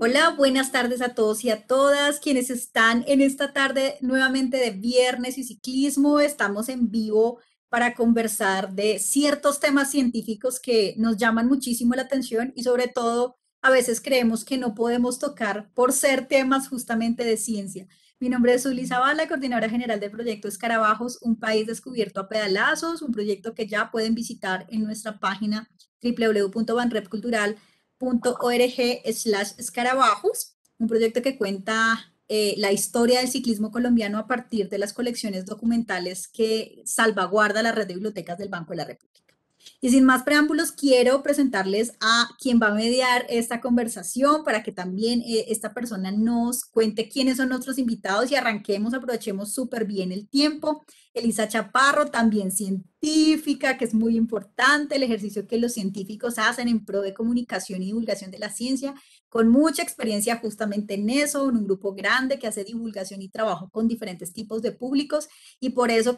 Hola, buenas tardes a todos y a todas quienes están en esta tarde nuevamente de viernes y ciclismo. Estamos en vivo para conversar de ciertos temas científicos que nos llaman muchísimo la atención y sobre todo a veces creemos que no podemos tocar por ser temas justamente de ciencia. Mi nombre es Zuli Zavala, coordinadora general del proyecto Escarabajos, un país descubierto a pedalazos, un proyecto que ya pueden visitar en nuestra página www.banrepcultural.org/escarabajos, un proyecto que cuenta la historia del ciclismo colombiano a partir de las colecciones documentales que salvaguarda la red de bibliotecas del Banco de la República. Y sin más preámbulos, quiero presentarles a quien va a mediar esta conversación para que también esta persona nos cuente quiénes son nuestros invitados y arranquemos, aprovechemos súper bien el tiempo. Elisa Chaparro, también científica, que es muy importante el ejercicio que los científicos hacen en pro de comunicación y divulgación de la ciencia, con mucha experiencia justamente en eso, en un grupo grande que hace divulgación y trabajo con diferentes tipos de públicos y por eso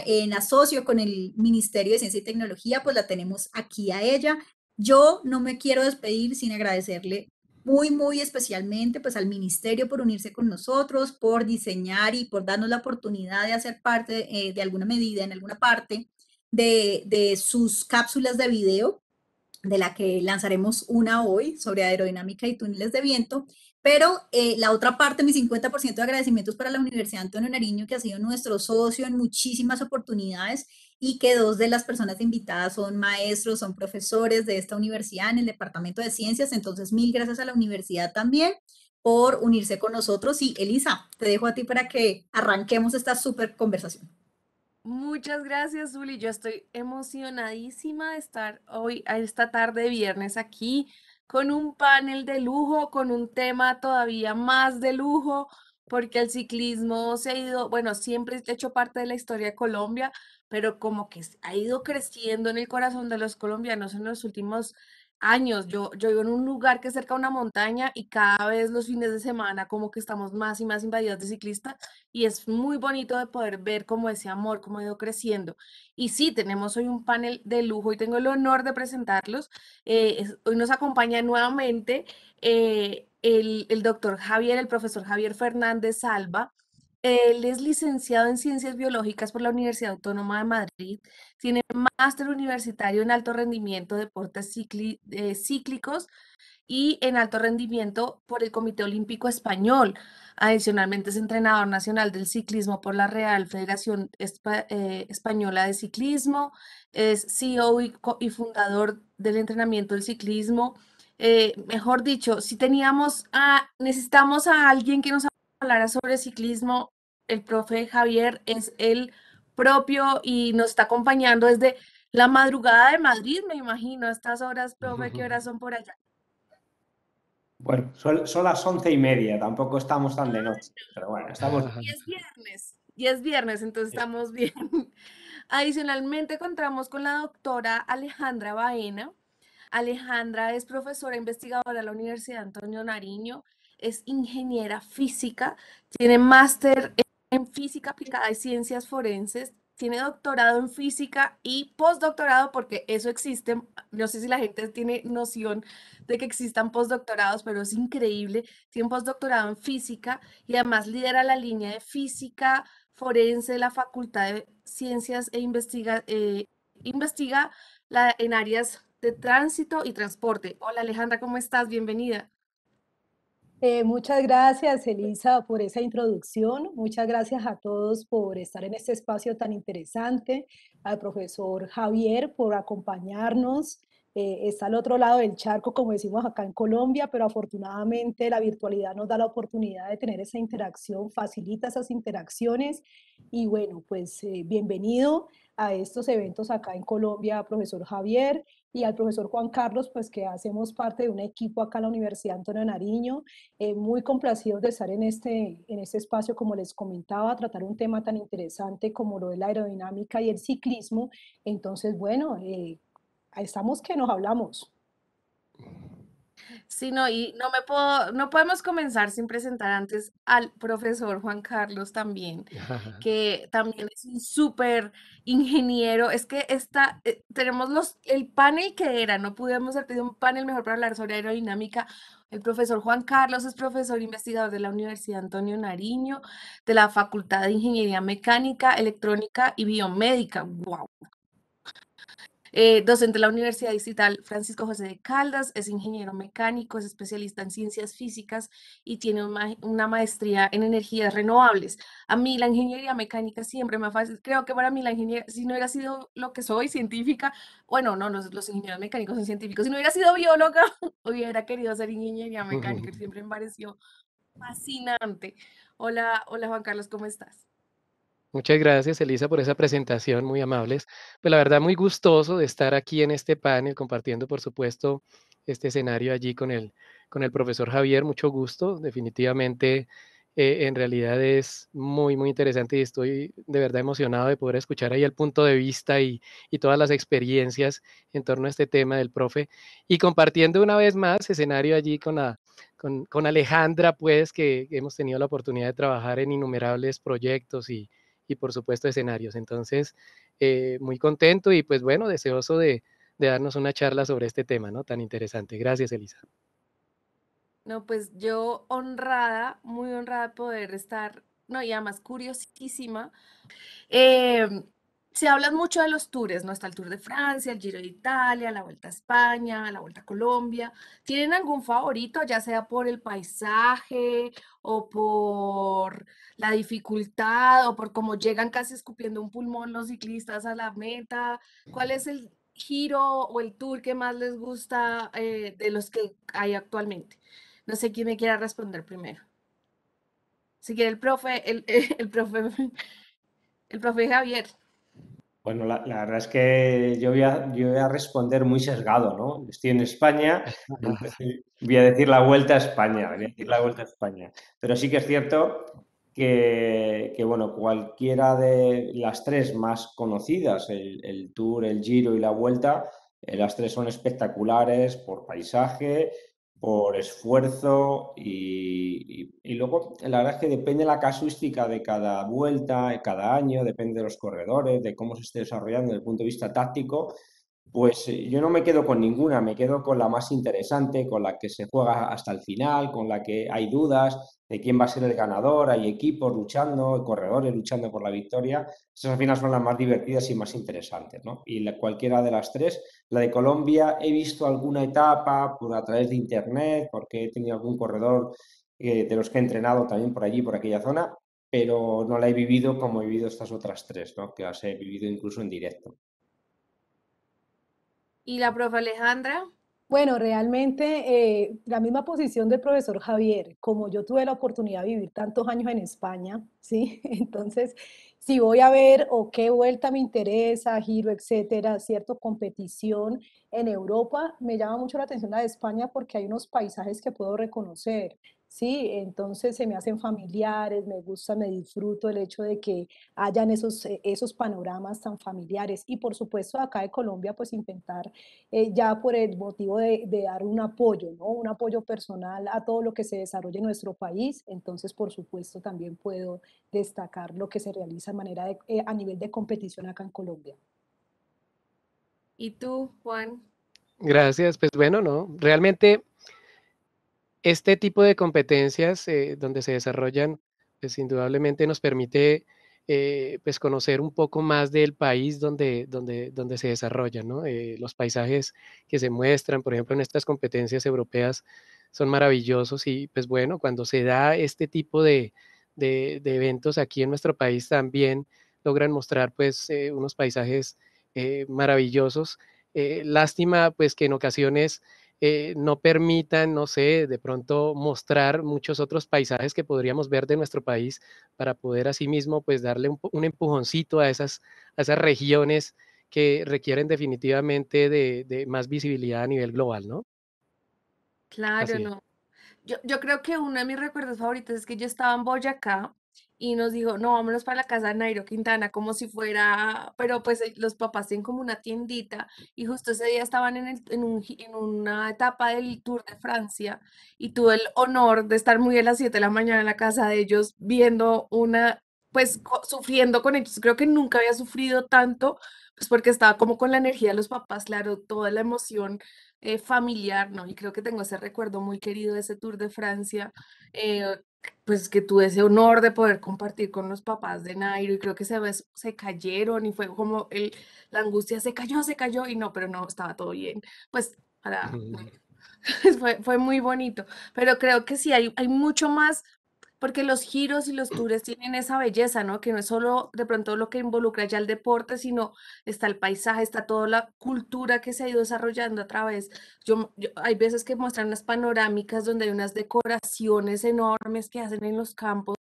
en asocio con el Ministerio de Ciencia y Tecnología, pues la tenemos aquí a ella. Yo no me quiero despedir sin agradecerle muy especialmente pues al Ministerio por unirse con nosotros, por diseñar y por darnos la oportunidad de hacer parte de alguna medida, en alguna parte, de sus cápsulas de video de la que lanzaremos una hoy sobre aerodinámica y túneles de viento, pero la otra parte, mi 50% de agradecimientos para la Universidad Antonio Nariño, que ha sido nuestro socio en muchísimas oportunidades y que dos de las personas invitadas son maestros, son profesores de esta universidad en el Departamento de Ciencias, entonces mil gracias a la universidad también por unirse con nosotros y Elisa, te dejo a ti para que arranquemos esta súper conversación. Muchas gracias, Zuli. Yo estoy emocionadísima de estar hoy, a esta tarde de viernes aquí, con un panel de lujo, con un tema todavía más de lujo, porque el ciclismo se ha ido, bueno, siempre ha hecho parte de la historia de Colombia, pero como que ha ido creciendo en el corazón de los colombianos en los últimos años. Yo vivo en un lugar que es cerca a una montaña y cada vez los fines de semana como que estamos más y más invadidos de ciclistas y es muy bonito de poder ver cómo ese amor, cómo ha ido creciendo. Y sí, tenemos hoy un panel de lujo y tengo el honor de presentarlos. Hoy nos acompaña nuevamente el doctor Javier, el profesor Javier Fernández Salva. Él es licenciado en Ciencias Biológicas por la Universidad Autónoma de Madrid. Tiene máster universitario en alto rendimiento, deportes cíclicos y en alto rendimiento por el Comité Olímpico Español. Adicionalmente es entrenador nacional del ciclismo por la Real Federación Española de Ciclismo, es CEO y fundador del entrenamiento del ciclismo. Mejor dicho, si necesitamos a alguien que nos hablara sobre ciclismo, el profe Javier es el propio y nos está acompañando desde la madrugada de Madrid, me imagino, a estas horas, profe, ¿qué horas son por allá? Bueno, son las 11:30, tampoco estamos tan de noche, pero bueno, estamos... Y es viernes, entonces estamos bien. Adicionalmente, contamos con la doctora Alejandra Baena. Alejandra es profesora investigadora de la Universidad Antonio Nariño, es ingeniera física, tiene máster en física aplicada y ciencias forenses, tiene doctorado en física y postdoctorado, porque eso existe. No sé si la gente tiene noción de que existan postdoctorados, pero es increíble. Tiene un postdoctorado en física y además lidera la línea de física forense de la Facultad de Ciencias e investiga en áreas de tránsito y transporte. Hola Alejandra, ¿cómo estás? Bienvenida. Muchas gracias, Elisa, por esa introducción. Muchas gracias a todos por estar en este espacio tan interesante. Al profesor Javier por acompañarnos. Está al otro lado del charco, como decimos acá en Colombia, pero afortunadamente la virtualidad nos da la oportunidad de tener esa interacción, facilita esas interacciones. Y bueno, pues bienvenido a estos eventos acá en Colombia, profesor Javier, y al profesor Juan Carlos, pues que hacemos parte de un equipo acá en la Universidad Antonio Nariño, muy complacidos de estar en este espacio, como les comentaba, tratar un tema tan interesante como lo de la aerodinámica y el ciclismo. Entonces, bueno, estamos que nos hablamos. Sí, no, y no podemos comenzar sin presentar antes al profesor Juan Carlos también, que también es un súper ingeniero. Es que tenemos el panel que era, no pudimos haber pedido un panel mejor para hablar sobre aerodinámica. El profesor Juan Carlos es profesor investigador de la Universidad Antonio Nariño, de la Facultad de Ingeniería Mecánica, Electrónica y Biomédica. ¡Wow! Docente de la Universidad Distrital Francisco José de Caldas, es ingeniero mecánico, es especialista en ciencias físicas y tiene una maestría en energías renovables. A mí la ingeniería mecánica siempre me ha fascinado. Creo que para mí la ingeniería, si no hubiera sido lo que soy, científica, bueno, no, los ingenieros mecánicos son científicos, si no hubiera sido bióloga, hubiera querido hacer ingeniería mecánica, que siempre me pareció fascinante. Hola, hola Juan Carlos, ¿cómo estás? Muchas gracias, Elisa, por esa presentación, muy amables. Pues la verdad, muy gustoso de estar aquí en este panel, compartiendo, por supuesto, este escenario allí con el profesor Javier. Mucho gusto, definitivamente, en realidad es muy, muy interesante y estoy de verdad emocionado de poder escuchar ahí el punto de vista y todas las experiencias en torno a este tema del profe. Y compartiendo una vez más escenario allí con Alejandra, pues, que hemos tenido la oportunidad de trabajar en innumerables proyectos y por supuesto escenarios. Entonces, muy contento y pues bueno, deseoso de darnos una charla sobre este tema, ¿no? Tan interesante. Gracias, Elisa. No, pues yo honrada, muy honrada de poder estar, no, y además curiosísima. Em, Se hablan mucho de los tours, ¿no? Está el Tour de Francia, el Giro de Italia, la Vuelta a España, la Vuelta a Colombia. ¿Tienen algún favorito, ya sea por el paisaje o por la dificultad o por cómo llegan casi escupiendo un pulmón los ciclistas a la meta? ¿Cuál es el giro o el tour que más les gusta de los que hay actualmente? No sé quién me quiera responder primero. Si quiere el profe, el profe, el profe Javier. Bueno, la verdad es que yo voy a responder muy sesgado, ¿no? Estoy en España, entonces voy a decir la vuelta a España, voy a decir la vuelta a España. Pero sí que es cierto bueno, cualquiera de las tres más conocidas, el Tour, el Giro y la Vuelta, las tres son espectaculares por paisaje, por esfuerzo y luego la verdad es que depende de la casuística de cada vuelta, de cada año, depende de los corredores, de cómo se esté desarrollando desde el punto de vista táctico, pues yo no me quedo con ninguna, me quedo con la más interesante, con la que se juega hasta el final, con la que hay dudas de quién va a ser el ganador, hay equipos luchando, corredores luchando por la victoria. Esas al final son las más divertidas y más interesantes, ¿no? Y cualquiera de las tres. La de Colombia he visto alguna etapa a través de internet, porque he tenido algún corredor de los que he entrenado también por allí, por aquella zona, pero no la he vivido como he vivido estas otras tres, ¿no? Que las he vivido incluso en directo. ¿Y la profe Alejandra? Bueno, realmente la misma posición del profesor Javier, como yo tuve la oportunidad de vivir tantos años en España, ¿sí? Entonces, si voy a ver o qué vuelta me interesa, giro, etcétera, cierto, competición en Europa, me llama mucho la atención la de España porque hay unos paisajes que puedo reconocer, ¿sí? Entonces se me hacen familiares, me gusta, me disfruto el hecho de que hayan esos panoramas tan familiares. Y por supuesto, acá de Colombia, pues intentar ya por el motivo de dar un apoyo, ¿no? Un apoyo personal a todo lo que se desarrolla en nuestro país. Entonces, por supuesto, también puedo destacar lo que se realiza a nivel de competición acá en Colombia. ¿Y tú, Juan? Gracias. Pues bueno, no, realmente este tipo de competencias donde se desarrollan, pues indudablemente nos permite pues conocer un poco más del país donde se desarrollan, ¿no? Los paisajes que se muestran, por ejemplo, en estas competencias europeas son maravillosos y pues bueno, cuando se da este tipo de eventos aquí en nuestro país también logran mostrar pues unos paisajes maravillosos. Lástima pues que en ocasiones no permitan, no sé, de pronto mostrar muchos otros paisajes que podríamos ver de nuestro país para poder asimismo pues darle un empujoncito a esas regiones que requieren definitivamente de más visibilidad a nivel global, ¿no? Claro, Así es. no. Yo creo que uno de mis recuerdos favoritos es que yo estaba en Boyacá y nos dijo, no, vámonos para la casa de Nairo Quintana, como si fuera, pero pues los papás tienen como una tiendita y justo ese día estaban en una etapa del Tour de Francia y tuve el honor de estar muy a las 7 de la mañana en la casa de ellos viendo una pues sufriendo con ellos. Creo que nunca había sufrido tanto, pues porque estaba como con la energía de los papás, claro, toda la emoción familiar, ¿no? Y creo que tengo ese recuerdo muy querido de ese Tour de Francia, eh, pues que tuve ese honor de poder compartir con los papás de Nairo y creo que se cayeron y fue como la angustia se cayó y no, pero no, estaba todo bien. Pues para, fue muy bonito, pero creo que sí, hay mucho más, porque los giros y los tours tienen esa belleza, ¿no? Que no es solo de pronto lo que involucra ya el deporte, sino está el paisaje, está toda la cultura que se ha ido desarrollando a través. Hay veces que muestran unas panorámicas donde hay unas decoraciones enormes que hacen en los campos,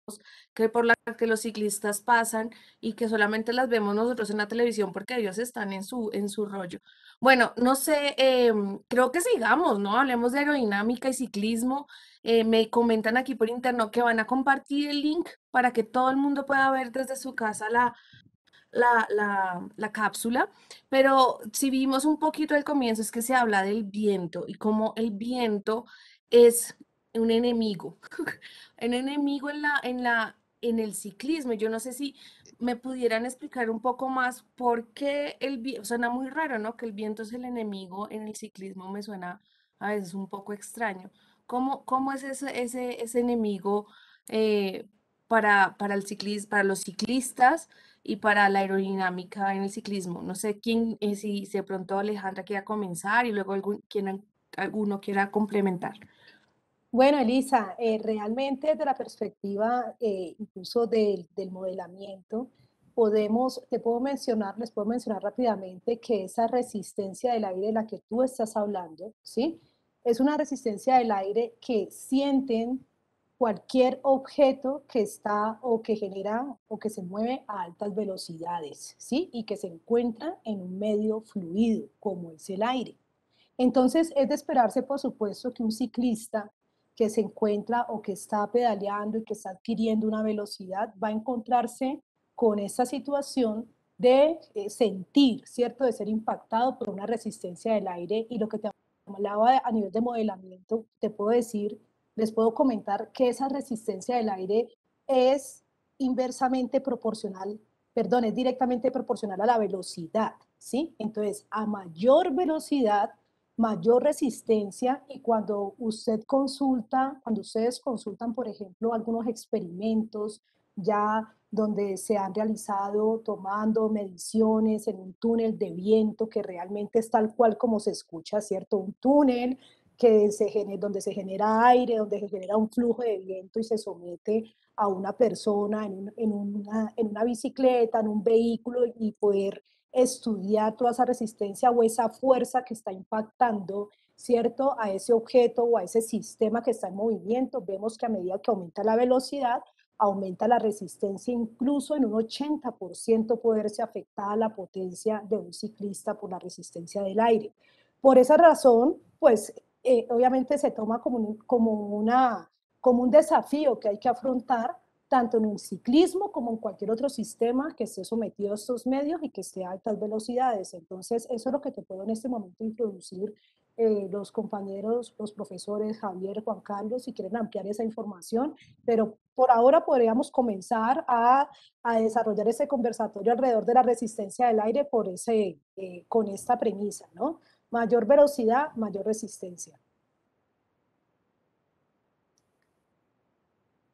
que por la que los ciclistas pasan y que solamente las vemos nosotros en la televisión porque ellos están en su rollo. Bueno, no sé, creo que sigamos, ¿no? Hablemos de aerodinámica y ciclismo. Me comentan aquí por interno que van a compartir el link para que todo el mundo pueda ver desde su casa la cápsula, pero si vimos un poquito al comienzo es que se habla del viento y cómo el viento es un enemigo, un enemigo en el ciclismo. Yo no sé si me pudieran explicar un poco más por qué el viento, suena muy raro, ¿no? Que el viento es el enemigo en el ciclismo, me suena a veces un poco extraño. ¿Cómo es ese enemigo para el para los ciclistas y para la aerodinámica en el ciclismo? No sé quién, si de pronto Alejandra quiera comenzar y luego alguno quiera complementar. Bueno, Elisa, realmente desde la perspectiva incluso del modelamiento, les puedo mencionar rápidamente que esa resistencia del aire de la que tú estás hablando, ¿sí? Es una resistencia del aire que sienten cualquier objeto que está o que genera o que se mueve a altas velocidades, ¿sí? Y que se encuentra en un medio fluido, como es el aire. Entonces, es de esperarse, por supuesto, que un ciclista que se encuentra o que está pedaleando y que está adquiriendo una velocidad va a encontrarse con esa situación de sentir, ¿cierto? De ser impactado por una resistencia del aire. Y lo que te hablaba a nivel de modelamiento, te puedo decir, les puedo comentar que esa resistencia del aire es inversamente proporcional, perdón, es directamente proporcional a la velocidad, ¿sí? Entonces, a mayor velocidad, mayor resistencia, y cuando ustedes consultan, por ejemplo, algunos experimentos ya donde se han realizado tomando mediciones en un túnel de viento que realmente es tal cual como se escucha, ¿cierto? Un túnel donde se genera aire, donde se genera un flujo de viento y se somete a una persona en una bicicleta, en un vehículo, y poder estudiar toda esa resistencia o esa fuerza que está impactando, ¿cierto?, a ese objeto o a ese sistema que está en movimiento. Vemos que a medida que aumenta la velocidad, aumenta la resistencia, incluso en un 80% puede verse afectada la potencia de un ciclista por la resistencia del aire. Por esa razón, pues obviamente se toma como un desafío que hay que afrontar tanto en el ciclismo como en cualquier otro sistema que esté sometido a estos medios y que esté a altas velocidades. Entonces, eso es lo que te puedo en este momento introducir, los compañeros, los profesores Javier, Juan Carlos, si quieren ampliar esa información, pero por ahora podríamos comenzar a desarrollar ese conversatorio alrededor de la resistencia del aire con esta premisa, ¿no? Mayor velocidad, mayor resistencia.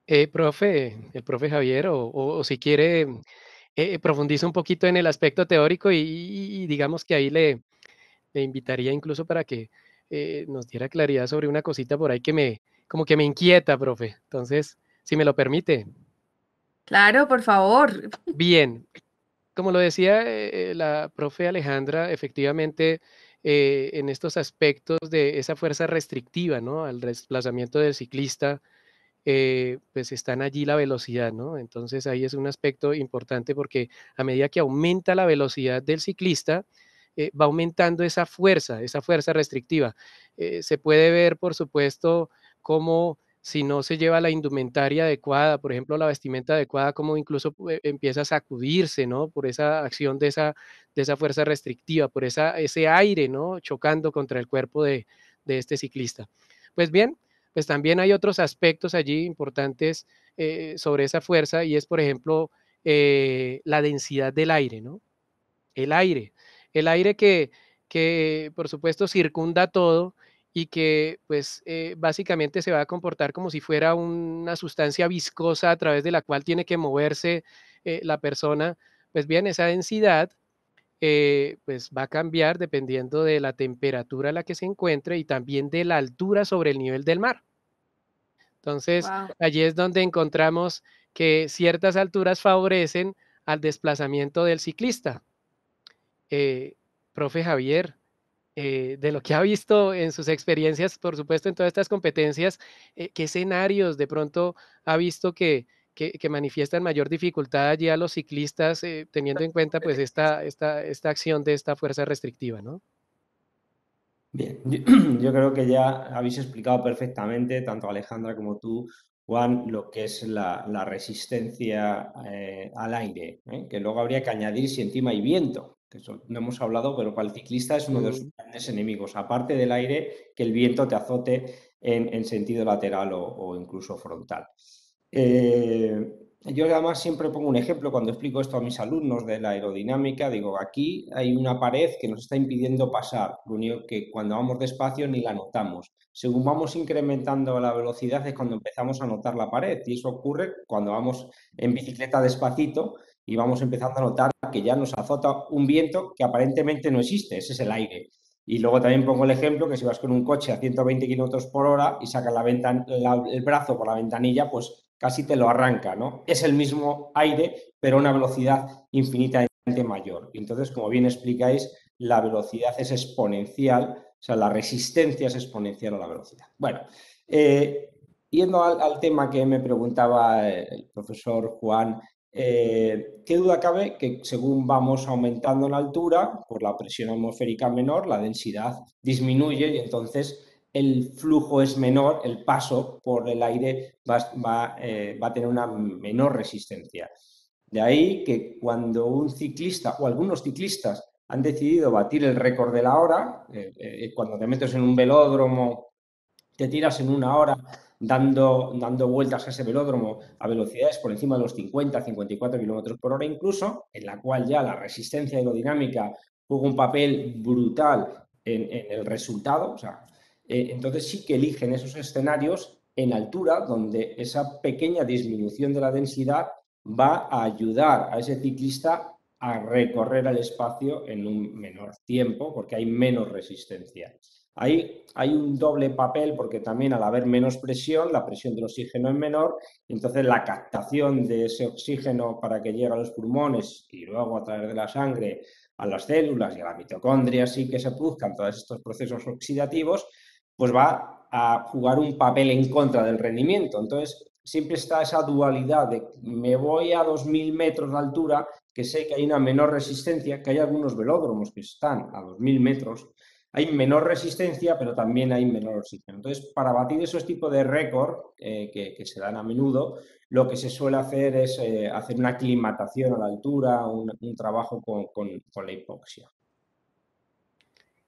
El profe Javier, o si quiere, profundiza un poquito en el aspecto teórico y digamos que ahí le invitaría incluso para que nos diera claridad sobre una cosita por ahí como que me inquieta, profe. Entonces, si me lo permite. Claro, por favor. Bien, como lo decía la profe Alejandra, efectivamente, en estos aspectos de esa fuerza restrictiva, ¿no? Al desplazamiento del ciclista, pues están allí la velocidad, ¿no? Entonces ahí es un aspecto importante porque a medida que aumenta la velocidad del ciclista, va aumentando esa fuerza restrictiva. Se puede ver, por supuesto, cómo si no se lleva la indumentaria adecuada, por ejemplo, la vestimenta adecuada, cómo incluso empieza a sacudirse, ¿no? Por esa acción de esa fuerza restrictiva, por ese aire, ¿no? Chocando contra el cuerpo de este ciclista. Pues bien, pues también hay otros aspectos allí importantes sobre esa fuerza y es, por ejemplo, la densidad del aire, ¿no? El aire. El aire que por supuesto circunda todo y que pues básicamente se va a comportar como si fuera una sustancia viscosa a través de la cual tiene que moverse la persona. Pues bien, esa densidad pues va a cambiar dependiendo de la temperatura a la que se encuentre y también de la altura sobre el nivel del mar. Entonces, Wow. allí es donde encontramos que ciertas alturas favorecen al desplazamiento del ciclista. Eh, Profe Javier, de lo que ha visto en sus experiencias, por supuesto, en todas estas competencias, ¿qué escenarios de pronto ha visto que manifiestan mayor dificultad allí a los ciclistas, teniendo en cuenta pues esta acción de esta fuerza restrictiva, ¿no? Bien, yo creo que ya habéis explicado perfectamente, tanto Alejandra como tú, Juan, lo que es la resistencia al aire, ¿eh? Que luego habría que añadir si encima hay viento, que eso no hemos hablado, pero para el ciclista es uno de sus grandes enemigos, aparte del aire, que el viento te azote en sentido lateral o incluso frontal. Yo además siempre pongo un ejemplo cuando explico esto a mis alumnos de la aerodinámica, digo, aquí hay una pared que nos está impidiendo pasar, lo único que cuando vamos despacio ni la notamos. Según vamos incrementando la velocidad es cuando empezamos a notar la pared y eso ocurre cuando vamos en bicicleta despacito y vamos empezando a notar que ya nos azota un viento que aparentemente no existe, ese es el aire. Y luego también pongo el ejemplo que si vas con un coche a 120 kilómetros por hora y sacas el brazo por la ventanilla, pues casi te lo arranca, ¿no? Es el mismo aire, pero a una velocidad infinitamente mayor. Y entonces, como bien explicáis, la velocidad es exponencial, o sea, la resistencia es exponencial a la velocidad. Bueno, yendo al tema que me preguntaba el profesor Juan, qué duda cabe que según vamos aumentando en altura, por la presión atmosférica menor, la densidad disminuye y entonces el flujo es menor, el paso por el aire va a tener una menor resistencia. De ahí que cuando un ciclista o algunos ciclistas han decidido batir el récord de la hora, cuando te metes en un velódromo, te tiras en una hora dando vueltas a ese velódromo a velocidades por encima de los 50, 54 kilómetros por hora incluso, en la cual ya la resistencia aerodinámica juega un papel brutal en el resultado. O sea, entonces sí que eligen esos escenarios en altura donde esa pequeña disminución de la densidad va a ayudar a ese ciclista a recorrer el espacio en un menor tiempo porque hay menos resistencia. Ahí hay un doble papel porque también al haber menos presión, la presión del oxígeno es menor, entonces la captación de ese oxígeno para que llegue a los pulmones y luego a través de la sangre a las células y a la mitocondria, así que se produzcan todos estos procesos oxidativos, pues va a jugar un papel en contra del rendimiento. Entonces siempre está esa dualidad de me voy a 2000 metros de altura, que sé que hay una menor resistencia, que hay algunos velódromos que están a 2000 metros, hay menor resistencia, pero también hay menor oxígeno. Entonces, para batir esos tipos de récord que se dan a menudo, lo que se suele hacer es hacer una aclimatación a la altura, un trabajo con la hipoxia.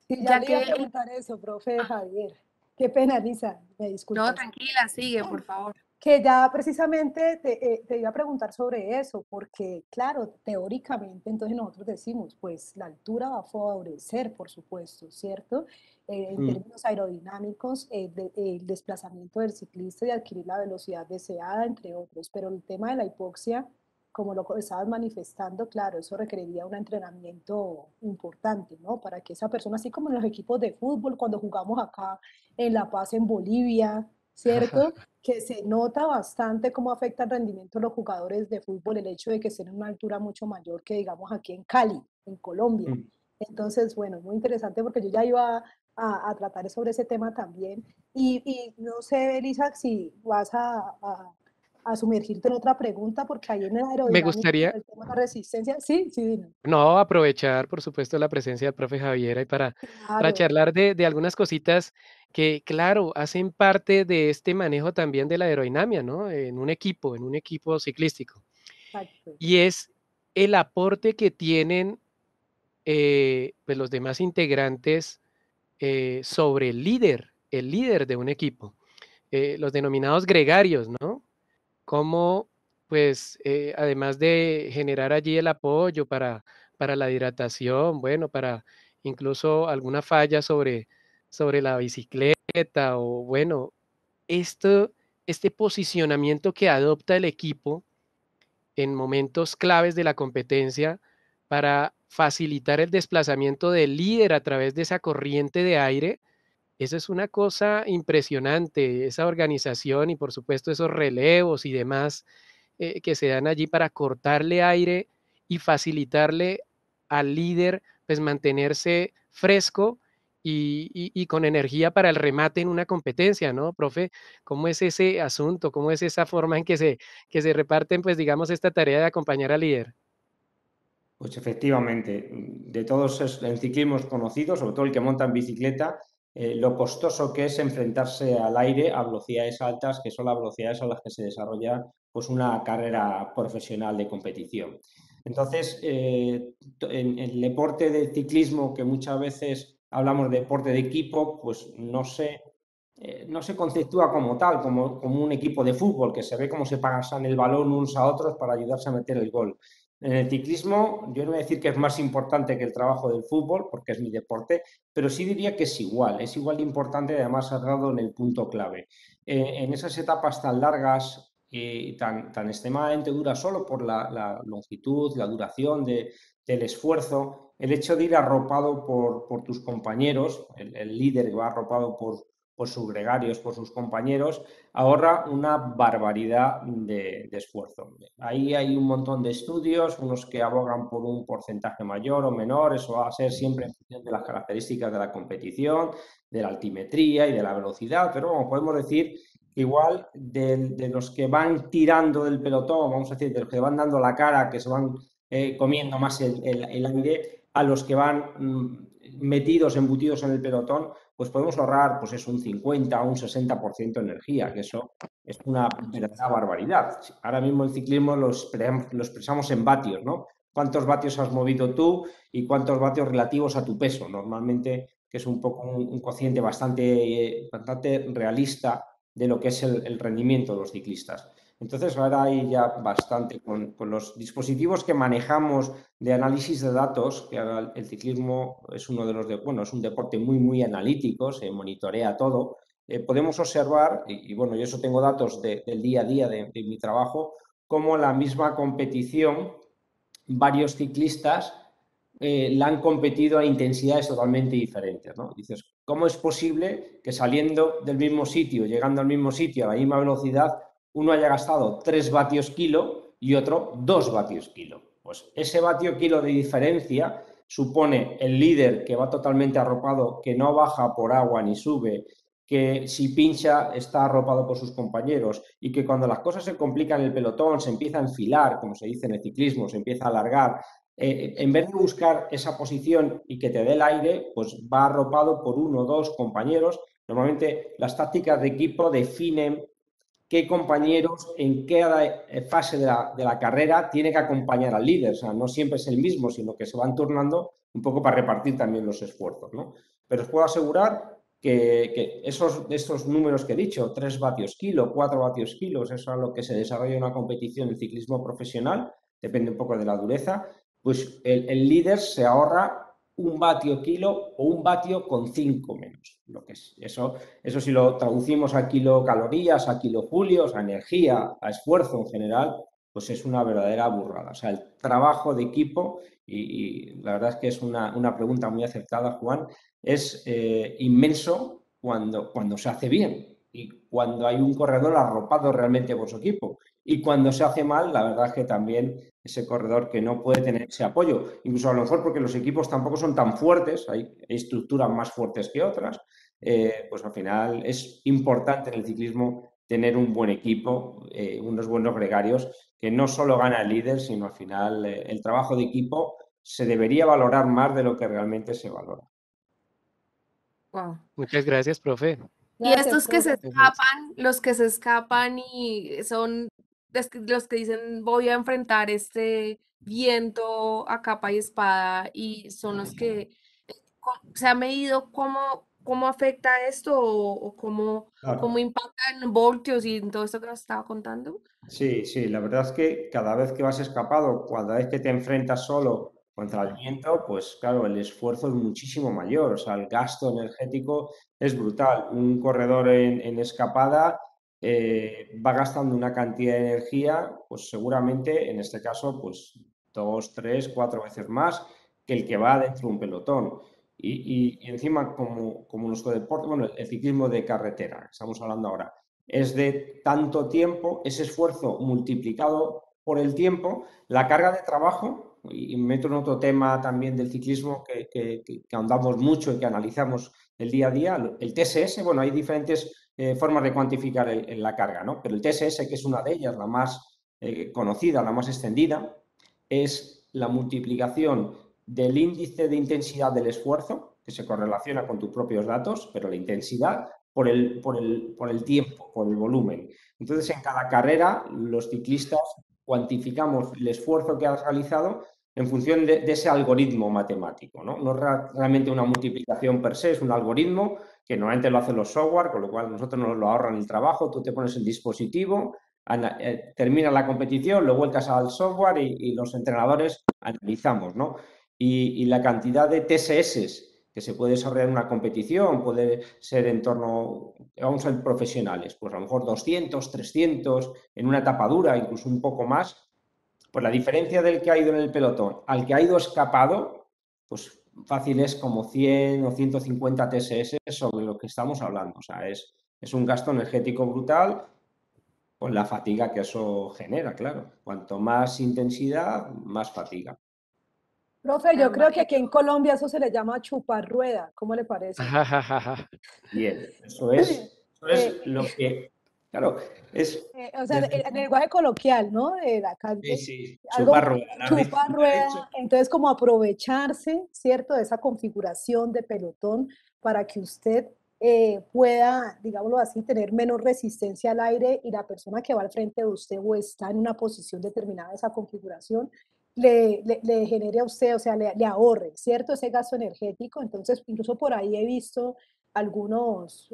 Sí, ya Ya le iba que, a preguntar eso, profe Javier. Qué pena, Lisa, me no, disculpas. tranquila, sigue, por favor. Que ya precisamente te iba a preguntar sobre eso, porque claro, teóricamente entonces nosotros decimos, pues la altura va a favorecer, por supuesto, ¿cierto? En términos aerodinámicos, el desplazamiento del ciclista y adquirir la velocidad deseada, entre otros, pero el tema de la hipoxia, como lo estabas manifestando, claro, eso requeriría un entrenamiento importante, ¿no? Para que esa persona, así como en los equipos de fútbol, cuando jugamos acá en La Paz, en Bolivia, ¿cierto? Que se nota bastante cómo afecta el rendimiento de los jugadores de fútbol el hecho de que estén en una altura mucho mayor que, digamos, aquí en Cali, en Colombia. Entonces, bueno, muy interesante porque yo ya iba a tratar sobre ese tema también. Y no sé, Elisa, si vas a sumergirte en otra pregunta, porque ahí en el Me aerodinámico, gustaría, el tema de la resistencia, sí, sí, dime. no, aprovechar, por supuesto, la presencia del profe Javier y para Claro, charlar de algunas cositas que, claro, hacen parte de este manejo también de la aerodinámica, ¿no? En un equipo ciclístico. exacto. Y es el aporte que tienen pues los demás integrantes sobre el líder de un equipo, los denominados gregarios, ¿no? Cómo pues además de generar allí el apoyo para la hidratación, bueno, para incluso alguna falla sobre la bicicleta o bueno, esto, este posicionamiento que adopta el equipo en momentos claves de la competencia para facilitar el desplazamiento del líder a través de esa corriente de aire. Eso es una cosa impresionante, esa organización y por supuesto esos relevos y demás que se dan allí para cortarle aire y facilitarle al líder pues mantenerse fresco y con energía para el remate en una competencia, ¿no, profe? ¿Cómo es ese asunto? ¿Cómo es esa forma en que se reparten, pues digamos, esta tarea de acompañar al líder? Pues efectivamente, de todos en ciclismo es conocido, sobre todo el que monta en bicicleta, lo costoso que es enfrentarse al aire a velocidades altas, que son las velocidades a las que se desarrolla pues, una carrera profesional de competición. Entonces, en el deporte del ciclismo, que muchas veces hablamos de deporte de equipo, pues no se conceptúa como tal, como un equipo de fútbol, que se ve cómo se pasan el balón unos a otros para ayudarse a meter el gol. En el ciclismo, yo no voy a decir que es más importante que el trabajo del fútbol, porque es mi deporte, pero sí diría que es igual de importante y además has dado en el punto clave. En esas etapas tan largas y tan extremadamente duras, solo por la longitud, la duración del esfuerzo, el hecho de ir arropado por tus compañeros, el líder que va arropado por sus gregarios, por sus compañeros, ahorra una barbaridad de esfuerzo. Ahí hay un montón de estudios, unos que abogan por un porcentaje mayor o menor, eso va a ser siempre en función de las características de la competición, de la altimetría y de la velocidad, pero bueno, podemos decir que igual de los que van tirando del pelotón, vamos a decir, de los que van dando la cara, que se van comiendo más el aire, a los que van metidos, embutidos en el pelotón, pues podemos ahorrar pues es un 50 o un 60% de energía, que eso es una verdadera barbaridad. Ahora mismo el ciclismo lo expresamos en vatios, ¿no? ¿Cuántos vatios has movido tú y cuántos vatios relativos a tu peso? Normalmente, que es un poco un cociente bastante realista de lo que es el rendimiento de los ciclistas. Entonces, ahora hay ya bastante con los dispositivos que manejamos de análisis de datos, que el ciclismo es uno de los, bueno, es un deporte muy analítico, se monitorea todo. Podemos observar, y bueno, yo eso tengo datos del día a día de mi trabajo, cómo la misma competición, varios ciclistas la han competido a intensidades totalmente diferentes, ¿no? Dices, ¿cómo es posible que saliendo del mismo sitio, llegando al mismo sitio a la misma velocidad, uno haya gastado 3 vatios kilo y otro 2 vatios kilo? Pues ese vatio kilo de diferencia supone el líder que va totalmente arropado, que no baja por agua ni sube, que si pincha está arropado por sus compañeros y que cuando las cosas se complican en el pelotón, se empieza a enfilar, como se dice en el ciclismo, se empieza a alargar, en vez de buscar esa posición y que te dé el aire, pues va arropado por uno o dos compañeros. Normalmente las tácticas de equipo definen qué compañeros en cada fase de la carrera tiene que acompañar al líder. O sea, no siempre es el mismo, sino que se van turnando un poco para repartir también los esfuerzos, ¿no? Pero os puedo asegurar que estos números que he dicho, 3 vatios kilo, 4 vatios kilos, eso es lo que se desarrolla en una competición en ciclismo profesional, depende un poco de la dureza, pues el líder se ahorra un vatio kilo o un vatio con 5 menos. Lo que es. Eso si lo traducimos a kilocalorías, a kilojulios, a energía, a esfuerzo en general, pues es una verdadera burrada. O sea, el trabajo de equipo, y la verdad es que es una pregunta muy acertada, Juan, es inmenso cuando se hace bien y cuando hay un corredor arropado realmente por su equipo. Y cuando se hace mal, la verdad es que también ese corredor que no puede tener ese apoyo, incluso a lo mejor porque los equipos tampoco son tan fuertes, hay estructuras más fuertes que otras, pues al final es importante en el ciclismo tener un buen equipo, unos buenos gregarios, que no solo gana el líder, sino al final el trabajo de equipo se debería valorar más de lo que realmente se valora. Wow. Muchas gracias, profe. Y Gracias, estos que se profe. escapan, los que se escapan y son los que dicen voy a enfrentar este viento a capa y espada y son los que se ha medido cómo cómo afecta esto o cómo, Claro. cómo impacta en voltios y en todo esto que nos estaba contando? Sí, sí, la verdad es que cada vez que vas escapado, cada vez que te enfrentas solo contra el viento, pues claro, el esfuerzo es muchísimo mayor, o sea, el gasto energético es brutal. Un corredor en escapada va gastando una cantidad de energía, pues seguramente en este caso, pues 2, 3, 4 veces más que el que va dentro de un pelotón. Y encima, como nuestro deporte, bueno, el ciclismo de carretera, que estamos hablando ahora es de tanto tiempo, ese esfuerzo multiplicado por el tiempo, la carga de trabajo, y me meto en otro tema también del ciclismo que ahondamos mucho y que analizamos el día a día, el TSS, bueno, hay diferentes formas de cuantificar la carga, ¿no? Pero el TSS, que es una de ellas, la más conocida, la más extendida, es la multiplicación del índice de intensidad del esfuerzo, que se correlaciona con tus propios datos, pero la intensidad por el tiempo, por el volumen. Entonces, en cada carrera, los ciclistas cuantificamos el esfuerzo que has realizado en función de ese algoritmo matemático, ¿no? No es realmente una multiplicación per se, es un algoritmo que normalmente lo hacen los software, con lo cual nosotros nos lo ahorran el trabajo, tú te pones el dispositivo, termina la competición, lo vuelcas al software y los entrenadores analizamos, ¿no? Y la cantidad de TSS que se puede desarrollar en una competición, puede ser en torno, vamos a ser profesionales, pues a lo mejor 200, 300, en una etapa dura, incluso un poco más, pues la diferencia del que ha ido en el pelotón al que ha ido escapado, pues fácil es como 100 o 150 TSS sobre lo que estamos hablando. O sea, es un gasto energético brutal con la fatiga que eso genera, claro. Cuanto más intensidad, más fatiga. Profe, yo Caramba, creo que aquí en Colombia eso se le llama chupar rueda. ¿Cómo le parece? Bien, eso Eh, es lo que, claro, es o sea, desde... el lenguaje coloquial, ¿no? De la Sí, calle, sí, algo chupar rueda. chupar Lo he dicho. rueda, entonces como aprovecharse, ¿cierto? De esa configuración de pelotón para que usted pueda, digámoslo así, tener menos resistencia al aire y la persona que va al frente de usted o está en una posición determinada de esa configuración, le genere a usted, o sea, le ahorre, ¿cierto? Ese gasto energético. Entonces, incluso por ahí he visto algunos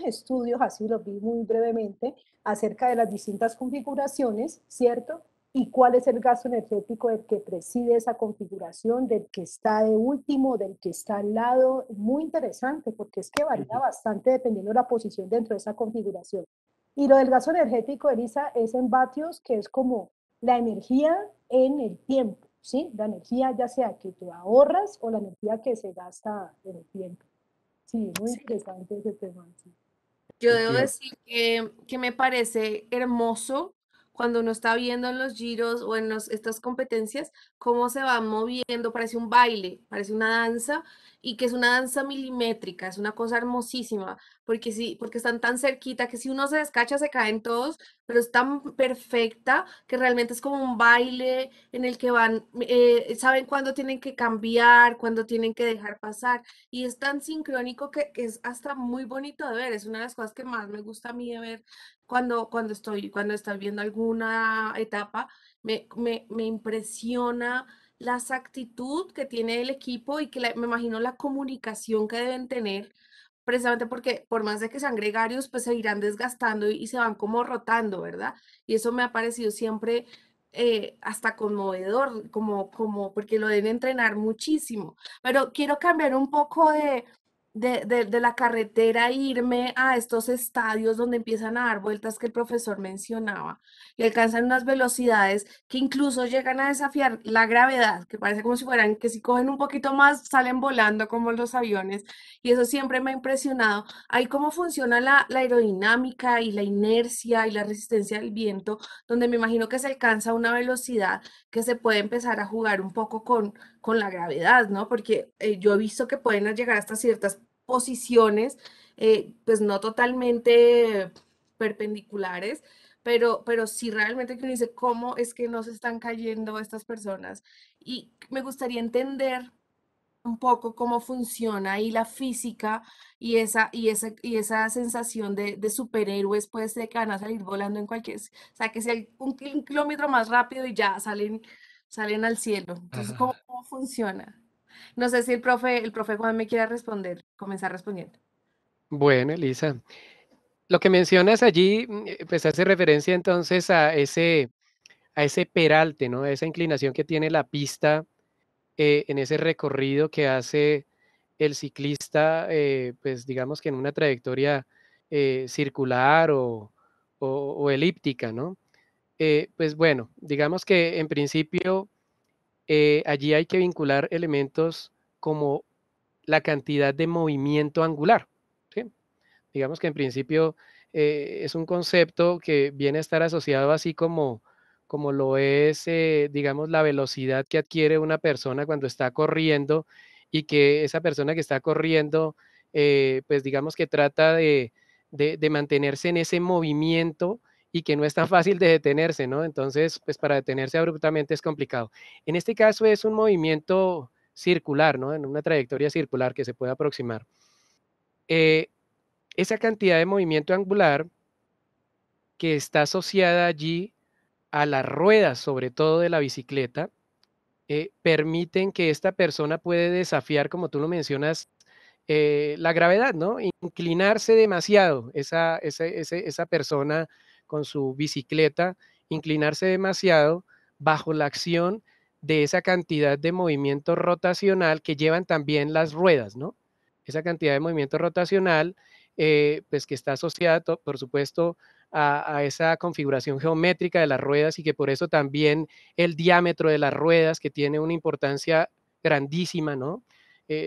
estudios, así los vi muy brevemente, acerca de las distintas configuraciones, ¿cierto? Y cuál es el gasto energético del que preside esa configuración, del que está de último, del que está al lado. Muy interesante, porque es que varía bastante dependiendo de la posición dentro de esa configuración. Y lo del gasto energético, Elisa, es en vatios, que es como la energía en el tiempo, ¿sí? La energía ya sea que tú ahorras o la energía que se gasta en el tiempo. Sí, muy interesante ese tema. Sí. yo debo Efectivamente. decir que me parece hermoso cuando uno está viendo en los giros o en estas competencias cómo se van moviendo, parece un baile, parece una danza y que es una danza milimétrica, es una cosa hermosísima, porque sí, porque están tan cerquita que si uno se descacha se caen todos, pero es tan perfecta que realmente es como un baile en el que van, saben cuándo tienen que cambiar, cuándo tienen que dejar pasar. Y es tan sincrónico que es hasta muy bonito de ver. Es una de las cosas que más me gusta a mí de ver cuando estoy viendo alguna etapa. Me impresiona la exactitud que tiene el equipo y que me imagino la comunicación que deben tener, precisamente porque por más de que sean gregarios, pues se irán desgastando y se van como rotando, ¿verdad? Y eso me ha parecido siempre hasta conmovedor, porque lo deben entrenar muchísimo. Pero quiero cambiar un poco de la carretera e irme a estos estadios donde empiezan a dar vueltas que el profesor mencionaba y alcanzan unas velocidades que incluso llegan a desafiar la gravedad, que parece como si fueran, que si cogen un poquito más salen volando como los aviones. Y eso siempre me ha impresionado. Ahí cómo funciona la aerodinámica y la inercia y la resistencia al viento, donde me imagino que se alcanza una velocidad que se puede empezar a jugar un poco con la gravedad, ¿no? Porque yo he visto que pueden llegar hasta ciertas posiciones, pues no totalmente perpendiculares, pero sí realmente que uno dice, ¿cómo es que no se están cayendo estas personas? Y me gustaría entender un poco cómo funciona ahí la física y esa sensación de superhéroes, pues de que van a salir volando en cualquier, o sea, que sea un kilómetro más rápido y ya salen al cielo. Entonces, ¿cómo funciona? No sé si el profe Juan me quiera responder, comenzar respondiendo. Bueno, Elisa, lo que mencionas allí, pues hace referencia entonces a ese peralte, ¿no? A esa inclinación que tiene la pista en ese recorrido que hace el ciclista, pues digamos que en una trayectoria circular o elíptica, ¿no? Pues bueno, digamos que en principio allí hay que vincular elementos como la cantidad de movimiento angular, ¿sí? Digamos que en principio es un concepto que viene a estar asociado así como lo es, digamos, la velocidad que adquiere una persona cuando está corriendo y que esa persona que está corriendo, pues digamos que trata de mantenerse en ese movimiento y que no es tan fácil de detenerse, ¿no? Entonces, pues para detenerse abruptamente es complicado. En este caso es un movimiento circular, ¿no? En una trayectoria circular que se puede aproximar. Eh, esa cantidad de movimiento angular que está asociada allí a las ruedas, sobre todo de la bicicleta, permiten que esta persona puede desafiar, como tú lo mencionas, la gravedad, ¿no? Inclinarse demasiado, esa persona con su bicicleta, inclinarse demasiado bajo la acción de esa cantidad de movimiento rotacional que llevan también las ruedas, ¿no? Esa cantidad de movimiento rotacional, pues que está asociada, por supuesto, a esa configuración geométrica de las ruedas y que por eso también el diámetro de las ruedas, que tiene una importancia grandísima, ¿no?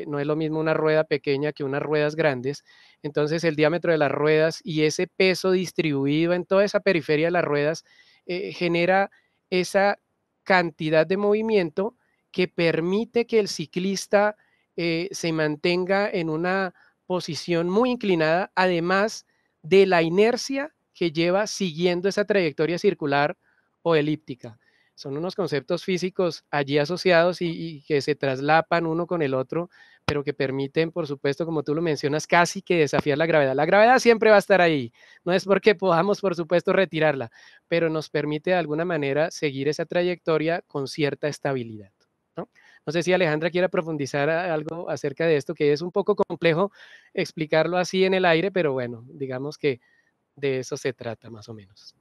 No es lo mismo una rueda pequeña que unas ruedas grandes. Entonces, el diámetro de las ruedas y ese peso distribuido en toda esa periferia de las ruedas genera esa cantidad de movimiento que permite que el ciclista se mantenga en una posición muy inclinada, además de la inercia que lleva siguiendo esa trayectoria circular o elíptica. Son unos conceptos físicos allí asociados y que se traslapan uno con el otro, pero que permiten, por supuesto, como tú lo mencionas, casi que desafiar la gravedad. La gravedad siempre va a estar ahí, no es porque podamos, por supuesto, retirarla, pero nos permite de alguna manera seguir esa trayectoria con cierta estabilidad, ¿no? No sé si Alejandra quiera profundizar algo acerca de esto, que es un poco complejo explicarlo así en el aire, pero bueno, digamos que de eso se trata más o menos.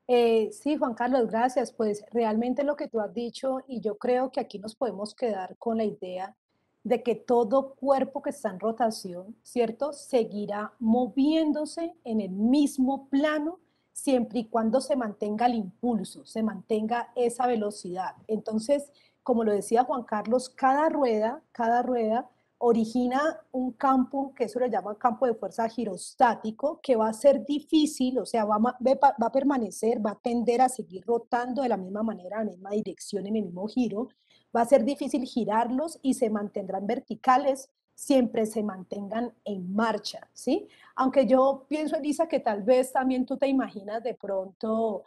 Sí, Juan Carlos, gracias. Pues realmente lo que tú has dicho, y yo creo que aquí nos podemos quedar con la idea de que todo cuerpo que está en rotación, ¿cierto? Seguirá moviéndose en el mismo plano siempre y cuando se mantenga el impulso, se mantenga esa velocidad. Entonces, como lo decía Juan Carlos, cada rueda origina un campo, que eso le llama campo de fuerza girostático, que va a ser difícil, o sea, va a permanecer, va a tender a seguir rotando de la misma manera, en la misma dirección, en el mismo giro. Va a ser difícil girarlos y se mantendrán verticales, siempre se mantengan en marcha, ¿sí? Aunque yo pienso, Elisa, que tal vez también tú te imaginas de pronto,